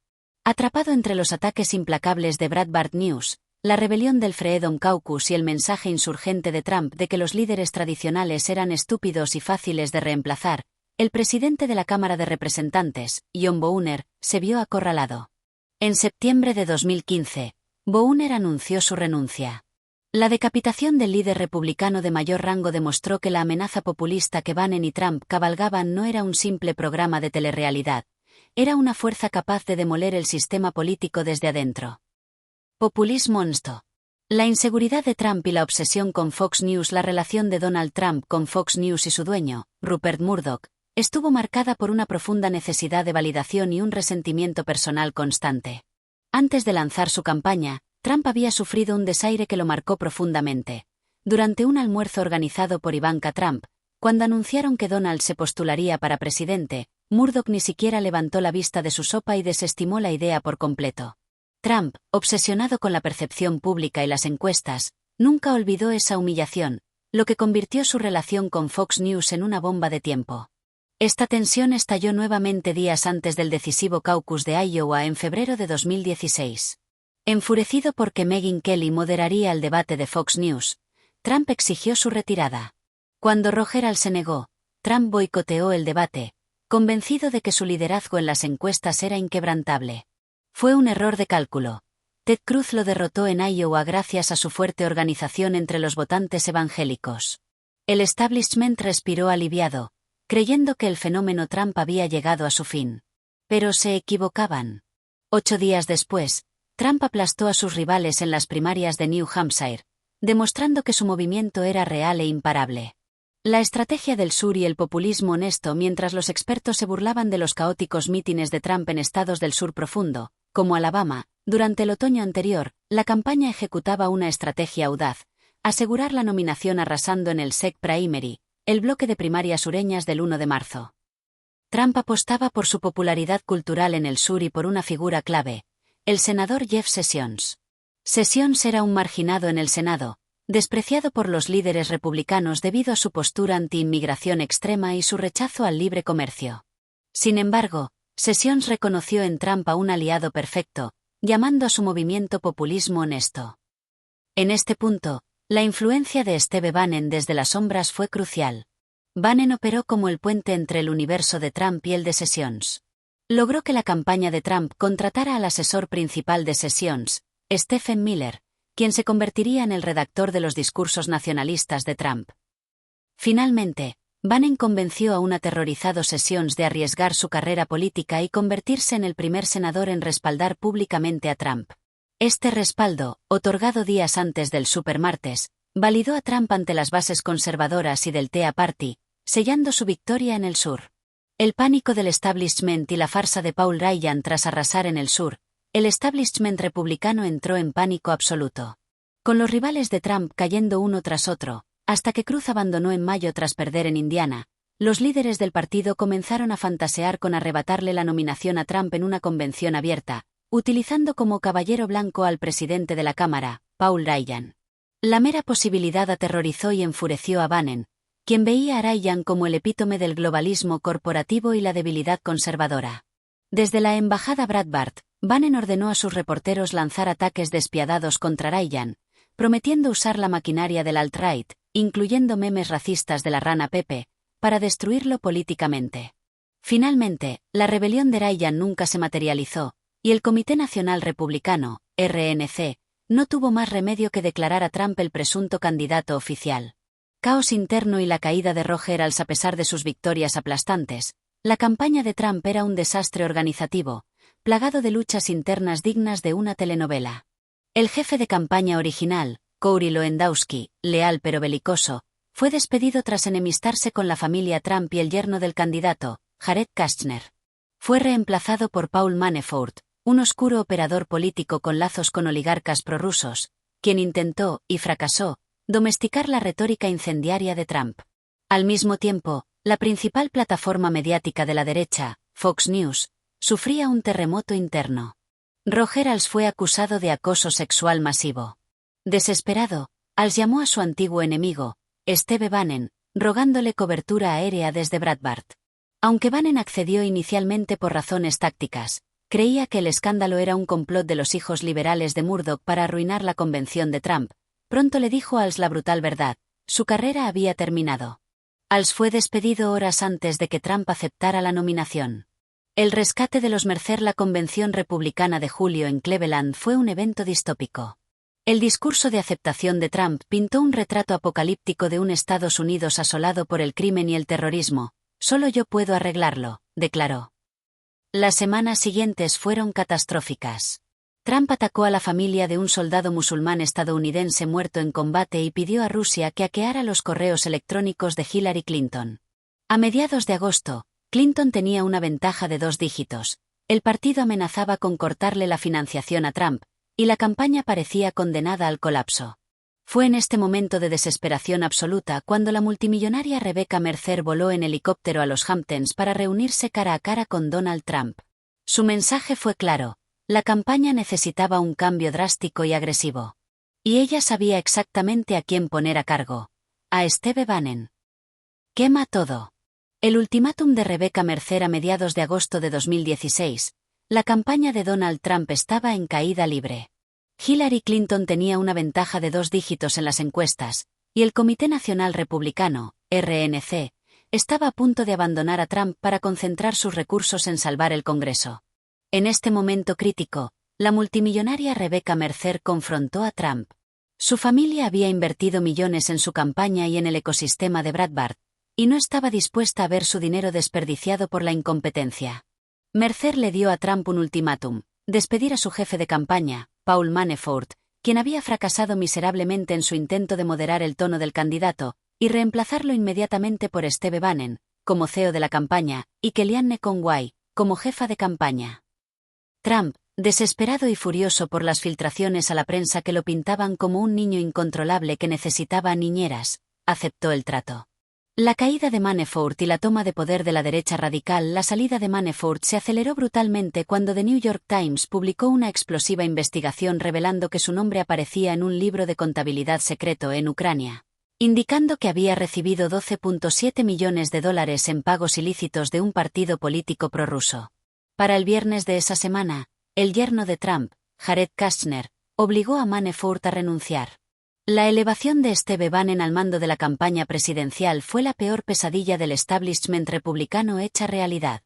Atrapado entre los ataques implacables de Breitbart News, la rebelión del Freedom Caucus y el mensaje insurgente de Trump de que los líderes tradicionales eran estúpidos y fáciles de reemplazar, el presidente de la Cámara de Representantes, John Boehner, se vio acorralado. En septiembre de 2015, Boehner anunció su renuncia. La decapitación del líder republicano de mayor rango demostró que la amenaza populista que Bannon y Trump cabalgaban no era un simple programa de telerrealidad, era una fuerza capaz de demoler el sistema político desde adentro. Populismo honesto. La inseguridad de Trump y la obsesión con Fox News. La relación de Donald Trump con Fox News y su dueño, Rupert Murdoch, estuvo marcada por una profunda necesidad de validación y un resentimiento personal constante. Antes de lanzar su campaña, Trump había sufrido un desaire que lo marcó profundamente. Durante un almuerzo organizado por Ivanka Trump, cuando anunciaron que Donald se postularía para presidente, Murdoch ni siquiera levantó la vista de su sopa y desestimó la idea por completo. Trump, obsesionado con la percepción pública y las encuestas, nunca olvidó esa humillación, lo que convirtió su relación con Fox News en una bomba de tiempo. Esta tensión estalló nuevamente días antes del decisivo caucus de Iowa en febrero de 2016. Enfurecido porque Megyn Kelly moderaría el debate de Fox News, Trump exigió su retirada. Cuando Roger Ailes se negó, Trump boicoteó el debate, convencido de que su liderazgo en las encuestas era inquebrantable. Fue un error de cálculo. Ted Cruz lo derrotó en Iowa gracias a su fuerte organización entre los votantes evangélicos. El establishment respiró aliviado, creyendo que el fenómeno Trump había llegado a su fin. Pero se equivocaban. 8 días después, Trump aplastó a sus rivales en las primarias de New Hampshire, demostrando que su movimiento era real e imparable. La estrategia del sur y el populismo honesto. Mientras los expertos se burlaban de los caóticos mítines de Trump en estados del sur profundo, como Alabama, durante el otoño anterior, la campaña ejecutaba una estrategia audaz: asegurar la nominación arrasando en el SEC Primary, el bloque de primarias sureñas del 1 de marzo. Trump apostaba por su popularidad cultural en el sur y por una figura clave: el senador Jeff Sessions. Sessions era un marginado en el Senado, despreciado por los líderes republicanos debido a su postura anti-inmigración extrema y su rechazo al libre comercio. Sin embargo, Sessions reconoció en Trump a un aliado perfecto, llamando a su movimiento populismo honesto. En este punto, la influencia de Steve Bannon desde las sombras fue crucial. Bannon operó como el puente entre el universo de Trump y el de Sessions. Logró que la campaña de Trump contratara al asesor principal de Sessions, Stephen Miller, quien se convertiría en el redactor de los discursos nacionalistas de Trump. Finalmente, Bannon convenció a un aterrorizado Sessions de arriesgar su carrera política y convertirse en el primer senador en respaldar públicamente a Trump. Este respaldo, otorgado días antes del supermartes, validó a Trump ante las bases conservadoras y del Tea Party, sellando su victoria en el sur. El pánico del establishment y la farsa de Paul Ryan tras arrasar en el sur, el establishment republicano entró en pánico absoluto. Con los rivales de Trump cayendo uno tras otro, hasta que Cruz abandonó en mayo tras perder en Indiana, los líderes del partido comenzaron a fantasear con arrebatarle la nominación a Trump en una convención abierta, utilizando como caballero blanco al presidente de la Cámara, Paul Ryan. La mera posibilidad aterrorizó y enfureció a Bannon, quien veía a Ryan como el epítome del globalismo corporativo y la debilidad conservadora. Desde la embajada Breitbart, Bannon ordenó a sus reporteros lanzar ataques despiadados contra Ryan, prometiendo usar la maquinaria del alt-right, incluyendo memes racistas de la rana Pepe, para destruirlo políticamente. Finalmente, la rebelión de Ryan nunca se materializó, y el Comité Nacional Republicano, RNC, no tuvo más remedio que declarar a Trump el presunto candidato oficial. Caos interno y la caída de Rogers a pesar de sus victorias aplastantes, la campaña de Trump era un desastre organizativo, plagado de luchas internas dignas de una telenovela. El jefe de campaña original, Corey Lewandowski, leal pero belicoso, fue despedido tras enemistarse con la familia Trump y el yerno del candidato, Jared Kushner. Fue reemplazado por Paul Manafort, un oscuro operador político con lazos con oligarcas prorrusos, quien intentó, y fracasó, domesticar la retórica incendiaria de Trump. Al mismo tiempo, la principal plataforma mediática de la derecha, Fox News, sufría un terremoto interno. Rogers fue acusado de acoso sexual masivo. Desesperado, Als llamó a su antiguo enemigo, Steve Bannon, rogándole cobertura aérea desde Breitbart. Aunque Bannon accedió inicialmente por razones tácticas, creía que el escándalo era un complot de los hijos liberales de Murdoch para arruinar la convención de Trump. Pronto le dijo a Als la brutal verdad: su carrera había terminado. Als fue despedido horas antes de que Trump aceptara la nominación. El rescate de los Mercer. La convención republicana de julio en Cleveland fue un evento distópico. El discurso de aceptación de Trump pintó un retrato apocalíptico de un Estados Unidos asolado por el crimen y el terrorismo. Solo yo puedo arreglarlo, declaró. Las semanas siguientes fueron catastróficas. Trump atacó a la familia de un soldado musulmán estadounidense muerto en combate y pidió a Rusia que hackeara los correos electrónicos de Hillary Clinton. A mediados de agosto, Clinton tenía una ventaja de 2 dígitos. El partido amenazaba con cortarle la financiación a Trump, y la campaña parecía condenada al colapso. Fue en este momento de desesperación absoluta cuando la multimillonaria Rebecca Mercer voló en helicóptero a los Hamptons para reunirse cara a cara con Donald Trump. Su mensaje fue claro: la campaña necesitaba un cambio drástico y agresivo. Y ella sabía exactamente a quién poner a cargo: a Steve Bannon. Quema todo. El ultimátum de Rebecca Mercer a mediados de agosto de 2016. La campaña de Donald Trump estaba en caída libre. Hillary Clinton tenía una ventaja de 2 dígitos en las encuestas, y el Comité Nacional Republicano, RNC, estaba a punto de abandonar a Trump para concentrar sus recursos en salvar el Congreso. En este momento crítico, la multimillonaria Rebecca Mercer confrontó a Trump. Su familia había invertido millones en su campaña y en el ecosistema de Breitbart, y no estaba dispuesta a ver su dinero desperdiciado por la incompetencia. Mercer le dio a Trump un ultimátum: despedir a su jefe de campaña, Paul Manafort, quien había fracasado miserablemente en su intento de moderar el tono del candidato, y reemplazarlo inmediatamente por Steve Bannon, como CEO de la campaña, y Kellyanne Conway, como jefa de campaña. Trump, desesperado y furioso por las filtraciones a la prensa que lo pintaban como un niño incontrolable que necesitaba niñeras, aceptó el trato. La caída de Manafort y la toma de poder de la derecha radical. La salida de Manafort se aceleró brutalmente cuando The New York Times publicó una explosiva investigación revelando que su nombre aparecía en un libro de contabilidad secreto en Ucrania, indicando que había recibido $12.7 millones en pagos ilícitos de un partido político prorruso. Para el viernes de esa semana, el yerno de Trump, Jared Kushner, obligó a Manafort a renunciar. La elevación de Steve Bannon al mando de la campaña presidencial fue la peor pesadilla del establishment republicano hecha realidad.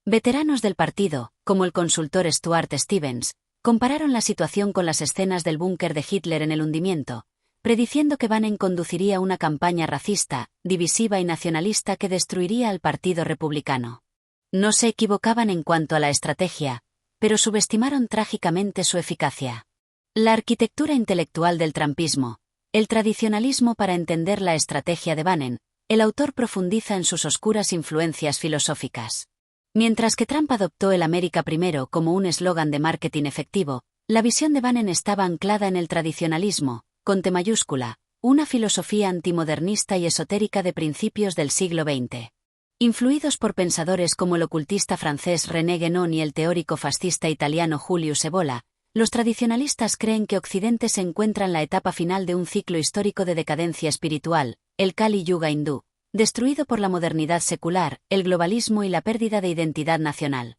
Veteranos del partido, como el consultor Stuart Stevens, compararon la situación con las escenas del búnker de Hitler en el hundimiento, prediciendo que Bannon conduciría una campaña racista, divisiva y nacionalista que destruiría al Partido Republicano. No se equivocaban en cuanto a la estrategia, pero subestimaron trágicamente su eficacia. La arquitectura intelectual del trumpismo, el tradicionalismo para entender la estrategia de Bannon, el autor profundiza en sus oscuras influencias filosóficas. Mientras que Trump adoptó el América primero como un eslogan de marketing efectivo, la visión de Bannon estaba anclada en el tradicionalismo, con T mayúscula, una filosofía antimodernista y esotérica de principios del siglo XX. Influidos por pensadores como el ocultista francés René Guénon y el teórico fascista italiano Julius Evola, los tradicionalistas creen que Occidente se encuentra en la etapa final de un ciclo histórico de decadencia espiritual, el Kali Yuga hindú, destruido por la modernidad secular, el globalismo y la pérdida de identidad nacional.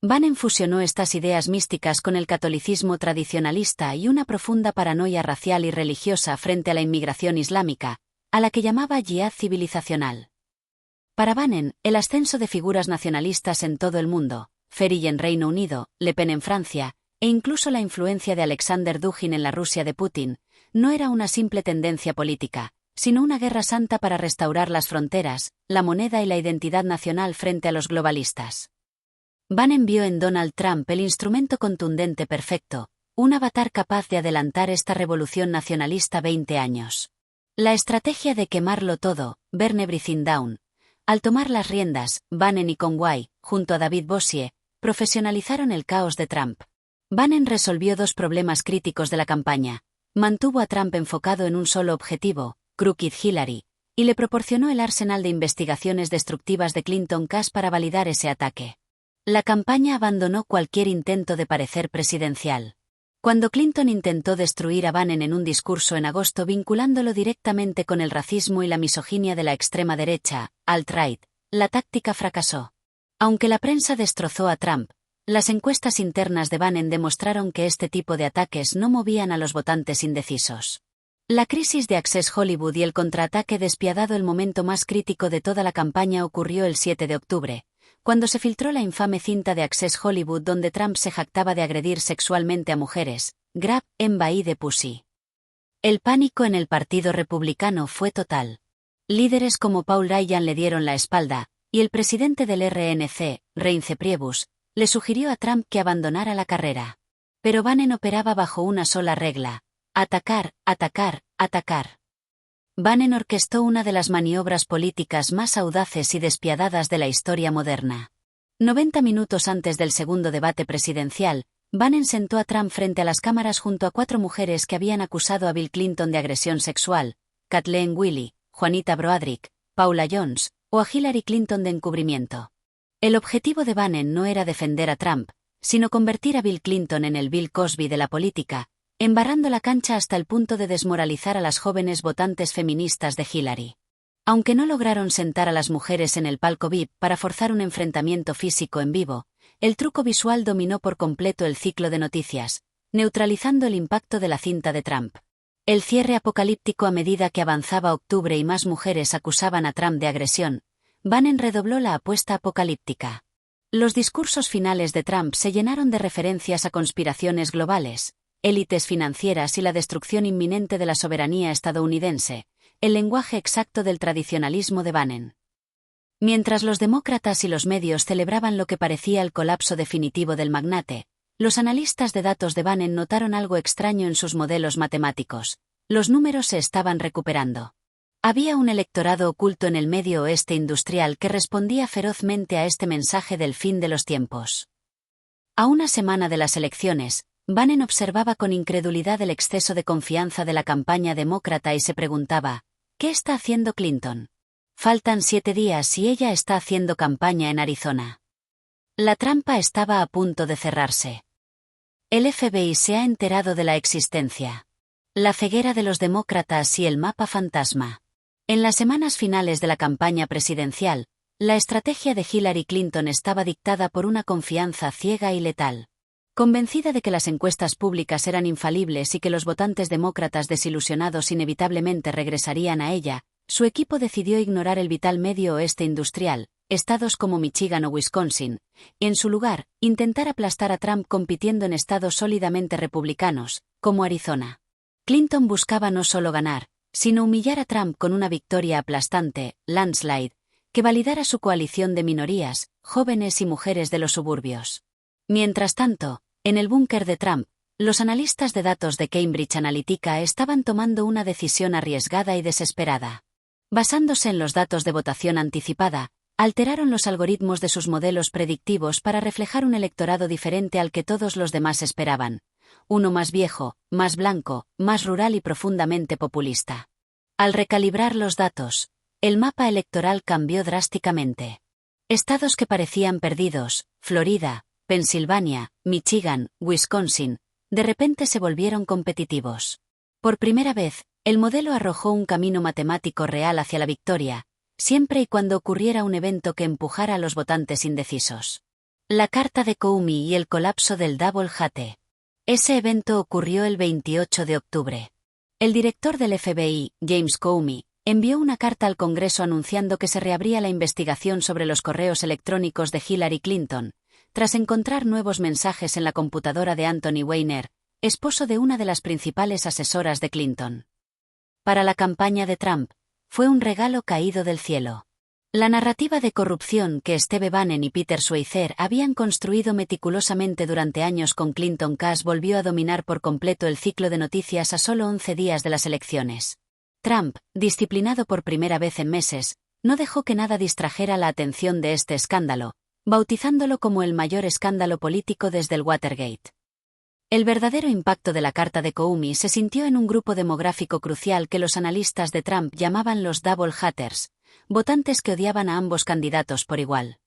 Bannon fusionó estas ideas místicas con el catolicismo tradicionalista y una profunda paranoia racial y religiosa frente a la inmigración islámica, a la que llamaba yihad civilizacional. Para Bannon, el ascenso de figuras nacionalistas en todo el mundo, Farage en Reino Unido, Le Pen en Francia, e incluso la influencia de Alexander Dugin en la Rusia de Putin, no era una simple tendencia política, sino una guerra santa para restaurar las fronteras, la moneda y la identidad nacional frente a los globalistas. Bannon vio en Donald Trump el instrumento contundente perfecto, un avatar capaz de adelantar esta revolución nacionalista 20 años. La estrategia de quemarlo todo, burn everything down. Al tomar las riendas, Bannon y Conway, junto a David Bossier, profesionalizaron el caos de Trump. Bannon resolvió dos problemas críticos de la campaña, mantuvo a Trump enfocado en un solo objetivo, Crooked Hillary, y le proporcionó el arsenal de investigaciones destructivas de Clinton Cass para validar ese ataque. La campaña abandonó cualquier intento de parecer presidencial. Cuando Clinton intentó destruir a Bannon en un discurso en agosto vinculándolo directamente con el racismo y la misoginia de la extrema derecha, alt-right, la táctica fracasó. Aunque la prensa destrozó a Trump, las encuestas internas de Bannon demostraron que este tipo de ataques no movían a los votantes indecisos. La crisis de Access Hollywood y el contraataque despiadado, el momento más crítico de toda la campaña, ocurrió el 7 de octubre. Cuando se filtró la infame cinta de Access Hollywood donde Trump se jactaba de agredir sexualmente a mujeres, Grab en Bahí de Pussy. El pánico en el Partido Republicano fue total. Líderes como Paul Ryan le dieron la espalda, y el presidente del RNC, Reince Priebus, le sugirió a Trump que abandonara la carrera. Pero Bannon operaba bajo una sola regla: atacar, atacar, atacar. Bannon orquestó una de las maniobras políticas más audaces y despiadadas de la historia moderna. 90 minutos antes del segundo debate presidencial, Bannon sentó a Trump frente a las cámaras junto a 4 mujeres que habían acusado a Bill Clinton de agresión sexual, Kathleen Willey, Juanita Broaddrick, Paula Jones, o a Hillary Clinton de encubrimiento. El objetivo de Bannon no era defender a Trump, sino convertir a Bill Clinton en el Bill Cosby de la política, embarrando la cancha hasta el punto de desmoralizar a las jóvenes votantes feministas de Hillary. Aunque no lograron sentar a las mujeres en el palco VIP para forzar un enfrentamiento físico en vivo, el truco visual dominó por completo el ciclo de noticias, neutralizando el impacto de la cinta de Trump. El cierre apocalíptico a medida que avanzaba octubre y más mujeres acusaban a Trump de agresión, Bannon redobló la apuesta apocalíptica. Los discursos finales de Trump se llenaron de referencias a conspiraciones globales, élites financieras y la destrucción inminente de la soberanía estadounidense, el lenguaje exacto del tradicionalismo de Bannon. Mientras los demócratas y los medios celebraban lo que parecía el colapso definitivo del magnate, los analistas de datos de Bannon notaron algo extraño en sus modelos matemáticos: los números se estaban recuperando. Había un electorado oculto en el medio oeste industrial que respondía ferozmente a este mensaje del fin de los tiempos. A una semana de las elecciones, Bannon observaba con incredulidad el exceso de confianza de la campaña demócrata y se preguntaba: ¿qué está haciendo Clinton? Faltan 7 días y ella está haciendo campaña en Arizona. La trampa estaba a punto de cerrarse. El FBI se ha enterado de la existencia. La ceguera de los demócratas y el mapa fantasma. En las semanas finales de la campaña presidencial, la estrategia de Hillary Clinton estaba dictada por una confianza ciega y letal. Convencida de que las encuestas públicas eran infalibles y que los votantes demócratas desilusionados inevitablemente regresarían a ella, su equipo decidió ignorar el vital medio oeste industrial, estados como Michigan o Wisconsin, y en su lugar, intentar aplastar a Trump compitiendo en estados sólidamente republicanos, como Arizona. Clinton buscaba no solo ganar, sino humillar a Trump con una victoria aplastante, landslide, que validara su coalición de minorías, jóvenes y mujeres de los suburbios. Mientras tanto, en el búnker de Trump, los analistas de datos de Cambridge Analytica estaban tomando una decisión arriesgada y desesperada. Basándose en los datos de votación anticipada, alteraron los algoritmos de sus modelos predictivos para reflejar un electorado diferente al que todos los demás esperaban. Uno más viejo, más blanco, más rural y profundamente populista. Al recalibrar los datos, el mapa electoral cambió drásticamente. Estados que parecían perdidos, Florida, Pensilvania, Michigan, Wisconsin, de repente se volvieron competitivos. Por primera vez, el modelo arrojó un camino matemático real hacia la victoria, siempre y cuando ocurriera un evento que empujara a los votantes indecisos. La carta de Comey y el colapso del Double Jate. Ese evento ocurrió el 28 de octubre. El director del FBI, James Comey, envió una carta al Congreso anunciando que se reabría la investigación sobre los correos electrónicos de Hillary Clinton, tras encontrar nuevos mensajes en la computadora de Anthony Weiner, esposo de una de las principales asesoras de Clinton. Para la campaña de Trump, fue un regalo caído del cielo. La narrativa de corrupción que Steve Bannon y Peter Schweizer habían construido meticulosamente durante años con Clinton Cash volvió a dominar por completo el ciclo de noticias a solo 11 días de las elecciones. Trump, disciplinado por primera vez en meses, no dejó que nada distrajera la atención de este escándalo, bautizándolo como el mayor escándalo político desde el Watergate. El verdadero impacto de la carta de Comey se sintió en un grupo demográfico crucial que los analistas de Trump llamaban los double haters, votantes que odiaban a ambos candidatos por igual.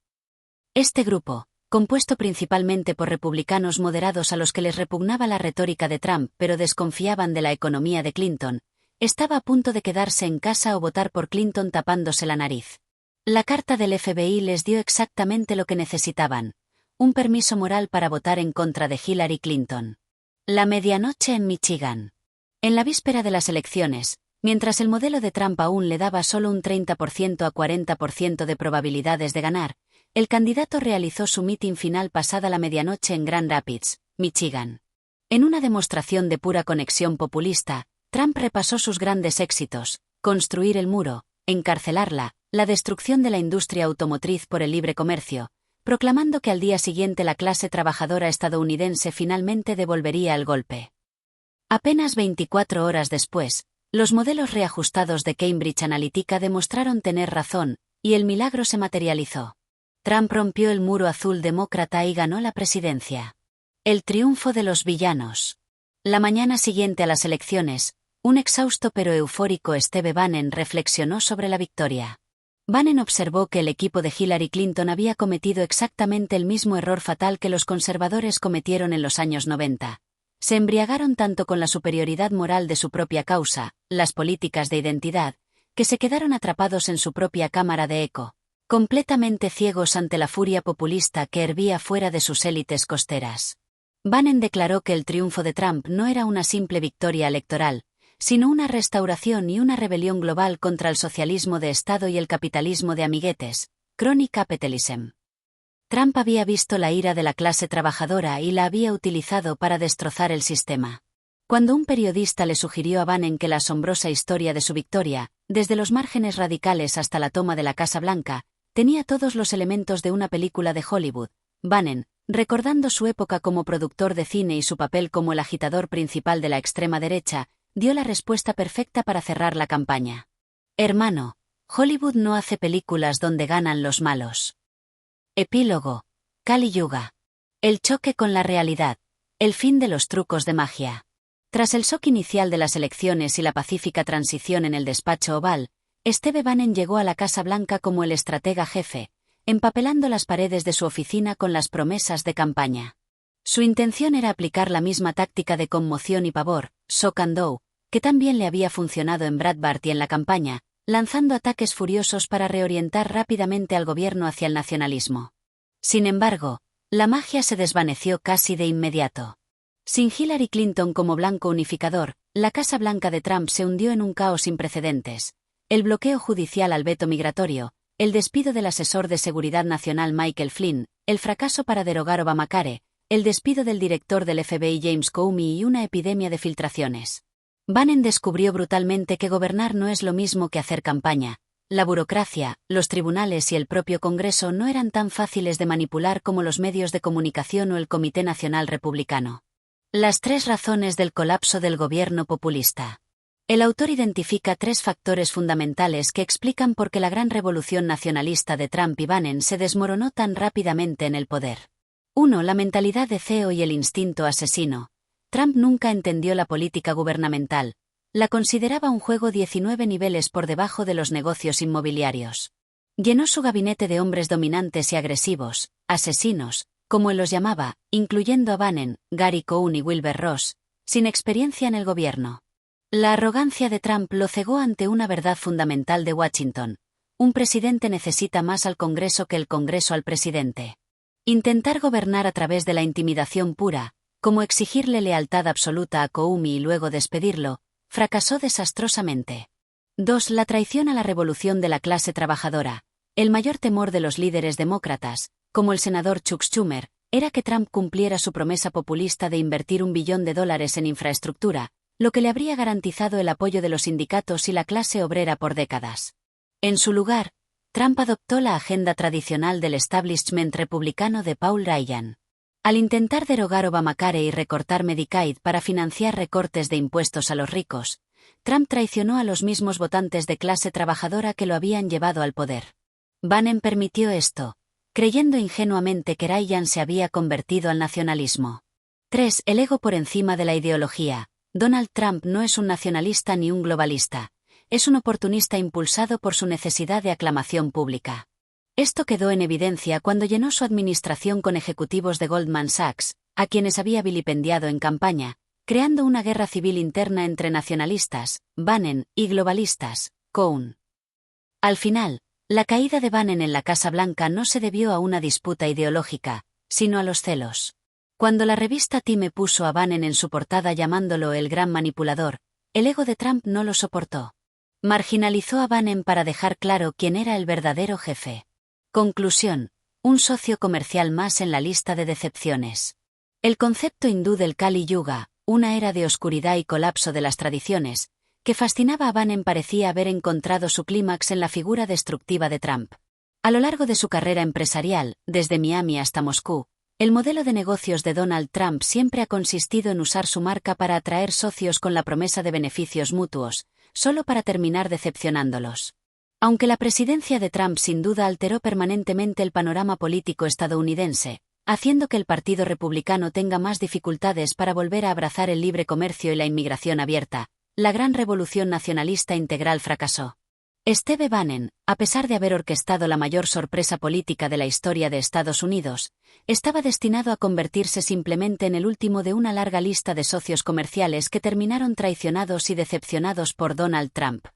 Este grupo, compuesto principalmente por republicanos moderados a los que les repugnaba la retórica de Trump pero desconfiaban de la economía de Clinton, estaba a punto de quedarse en casa o votar por Clinton tapándose la nariz. La carta del FBI les dio exactamente lo que necesitaban: un permiso moral para votar en contra de Hillary Clinton. La medianoche en Michigan. En la víspera de las elecciones, mientras el modelo de Trump aún le daba solo un 30% a 40% de probabilidades de ganar, el candidato realizó su mitin final pasada la medianoche en Grand Rapids, Michigan. En una demostración de pura conexión populista, Trump repasó sus grandes éxitos: construir el muro, encarcelarla, la destrucción de la industria automotriz por el libre comercio, proclamando que al día siguiente la clase trabajadora estadounidense finalmente devolvería el golpe. Apenas 24 horas después, los modelos reajustados de Cambridge Analytica demostraron tener razón, y el milagro se materializó. Trump rompió el muro azul demócrata y ganó la presidencia. El triunfo de los villanos. La mañana siguiente a las elecciones, un exhausto pero eufórico Steve Bannon reflexionó sobre la victoria. Bannon observó que el equipo de Hillary Clinton había cometido exactamente el mismo error fatal que los conservadores cometieron en los años 90. Se embriagaron tanto con la superioridad moral de su propia causa, las políticas de identidad, que se quedaron atrapados en su propia cámara de eco, completamente ciegos ante la furia populista que hervía fuera de sus élites costeras. Bannon declaró que el triunfo de Trump no era una simple victoria electoral, sino una restauración y una rebelión global contra el socialismo de Estado y el capitalismo de amiguetes, crony capitalism. Trump había visto la ira de la clase trabajadora y la había utilizado para destrozar el sistema. Cuando un periodista le sugirió a Bannon que la asombrosa historia de su victoria, desde los márgenes radicales hasta la toma de la Casa Blanca, tenía todos los elementos de una película de Hollywood, Bannon, recordando su época como productor de cine y su papel como el agitador principal de la extrema derecha, dio la respuesta perfecta para cerrar la campaña. Hermano, Hollywood no hace películas donde ganan los malos. Epílogo. Kali Yuga. El choque con la realidad. El fin de los trucos de magia. Tras el shock inicial de las elecciones y la pacífica transición en el despacho oval, Steve Bannon llegó a la Casa Blanca como el estratega jefe, empapelando las paredes de su oficina con las promesas de campaña. Su intención era aplicar la misma táctica de conmoción y pavor, shock and awe, que tan bien le había funcionado en Breitbart y en la campaña, lanzando ataques furiosos para reorientar rápidamente al gobierno hacia el nacionalismo. Sin embargo, la magia se desvaneció casi de inmediato. Sin Hillary Clinton como blanco unificador, la Casa Blanca de Trump se hundió en un caos sin precedentes. El bloqueo judicial al veto migratorio, el despido del asesor de seguridad nacional Michael Flynn, el fracaso para derogar Obamacare, el despido del director del FBI James Comey y una epidemia de filtraciones. Bannon descubrió brutalmente que gobernar no es lo mismo que hacer campaña. La burocracia, los tribunales y el propio Congreso no eran tan fáciles de manipular como los medios de comunicación o el Comité Nacional Republicano. Las 3 razones del colapso del gobierno populista. El autor identifica 3 factores fundamentales que explican por qué la gran revolución nacionalista de Trump y Bannon se desmoronó tan rápidamente en el poder. 1. La mentalidad de CEO y el instinto asesino. Trump nunca entendió la política gubernamental. La consideraba un juego 19 niveles por debajo de los negocios inmobiliarios. Llenó su gabinete de hombres dominantes y agresivos, asesinos, como él los llamaba, incluyendo a Bannon, Gary Cohn y Wilbur Ross, sin experiencia en el gobierno. La arrogancia de Trump lo cegó ante una verdad fundamental de Washington. Un presidente necesita más al Congreso que el Congreso al presidente. Intentar gobernar a través de la intimidación pura, como exigirle lealtad absoluta a Comey y luego despedirlo, fracasó desastrosamente. 2. La traición a la revolución de la clase trabajadora. El mayor temor de los líderes demócratas, como el senador Chuck Schumer, era que Trump cumpliera su promesa populista de invertir $1 billón en infraestructura, lo que le habría garantizado el apoyo de los sindicatos y la clase obrera por décadas. En su lugar, Trump adoptó la agenda tradicional del establishment republicano de Paul Ryan. Al intentar derogar Obamacare y recortar Medicaid para financiar recortes de impuestos a los ricos, Trump traicionó a los mismos votantes de clase trabajadora que lo habían llevado al poder. Bannon permitió esto, creyendo ingenuamente que Ryan se había convertido al nacionalismo. 3. El ego por encima de la ideología. Donald Trump no es un nacionalista ni un globalista. Es un oportunista impulsado por su necesidad de aclamación pública. Esto quedó en evidencia cuando llenó su administración con ejecutivos de Goldman Sachs, a quienes había vilipendiado en campaña, creando una guerra civil interna entre nacionalistas, Bannon, y globalistas, Cohn. Al final, la caída de Bannon en la Casa Blanca no se debió a una disputa ideológica, sino a los celos. Cuando la revista Time puso a Bannon en su portada llamándolo el gran manipulador, el ego de Trump no lo soportó. Marginalizó a Bannon para dejar claro quién era el verdadero jefe. Conclusión: un socio comercial más en la lista de decepciones. El concepto hindú del Kali Yuga, una era de oscuridad y colapso de las tradiciones, que fascinaba a Bannon parecía haber encontrado su clímax en la figura destructiva de Trump. A lo largo de su carrera empresarial, desde Miami hasta Moscú, el modelo de negocios de Donald Trump siempre ha consistido en usar su marca para atraer socios con la promesa de beneficios mutuos, solo para terminar decepcionándolos. Aunque la presidencia de Trump sin duda alteró permanentemente el panorama político estadounidense, haciendo que el Partido Republicano tenga más dificultades para volver a abrazar el libre comercio y la inmigración abierta, la gran revolución nacionalista integral fracasó. Steve Bannon, a pesar de haber orquestado la mayor sorpresa política de la historia de Estados Unidos, estaba destinado a convertirse simplemente en el último de una larga lista de socios comerciales que terminaron traicionados y decepcionados por Donald Trump.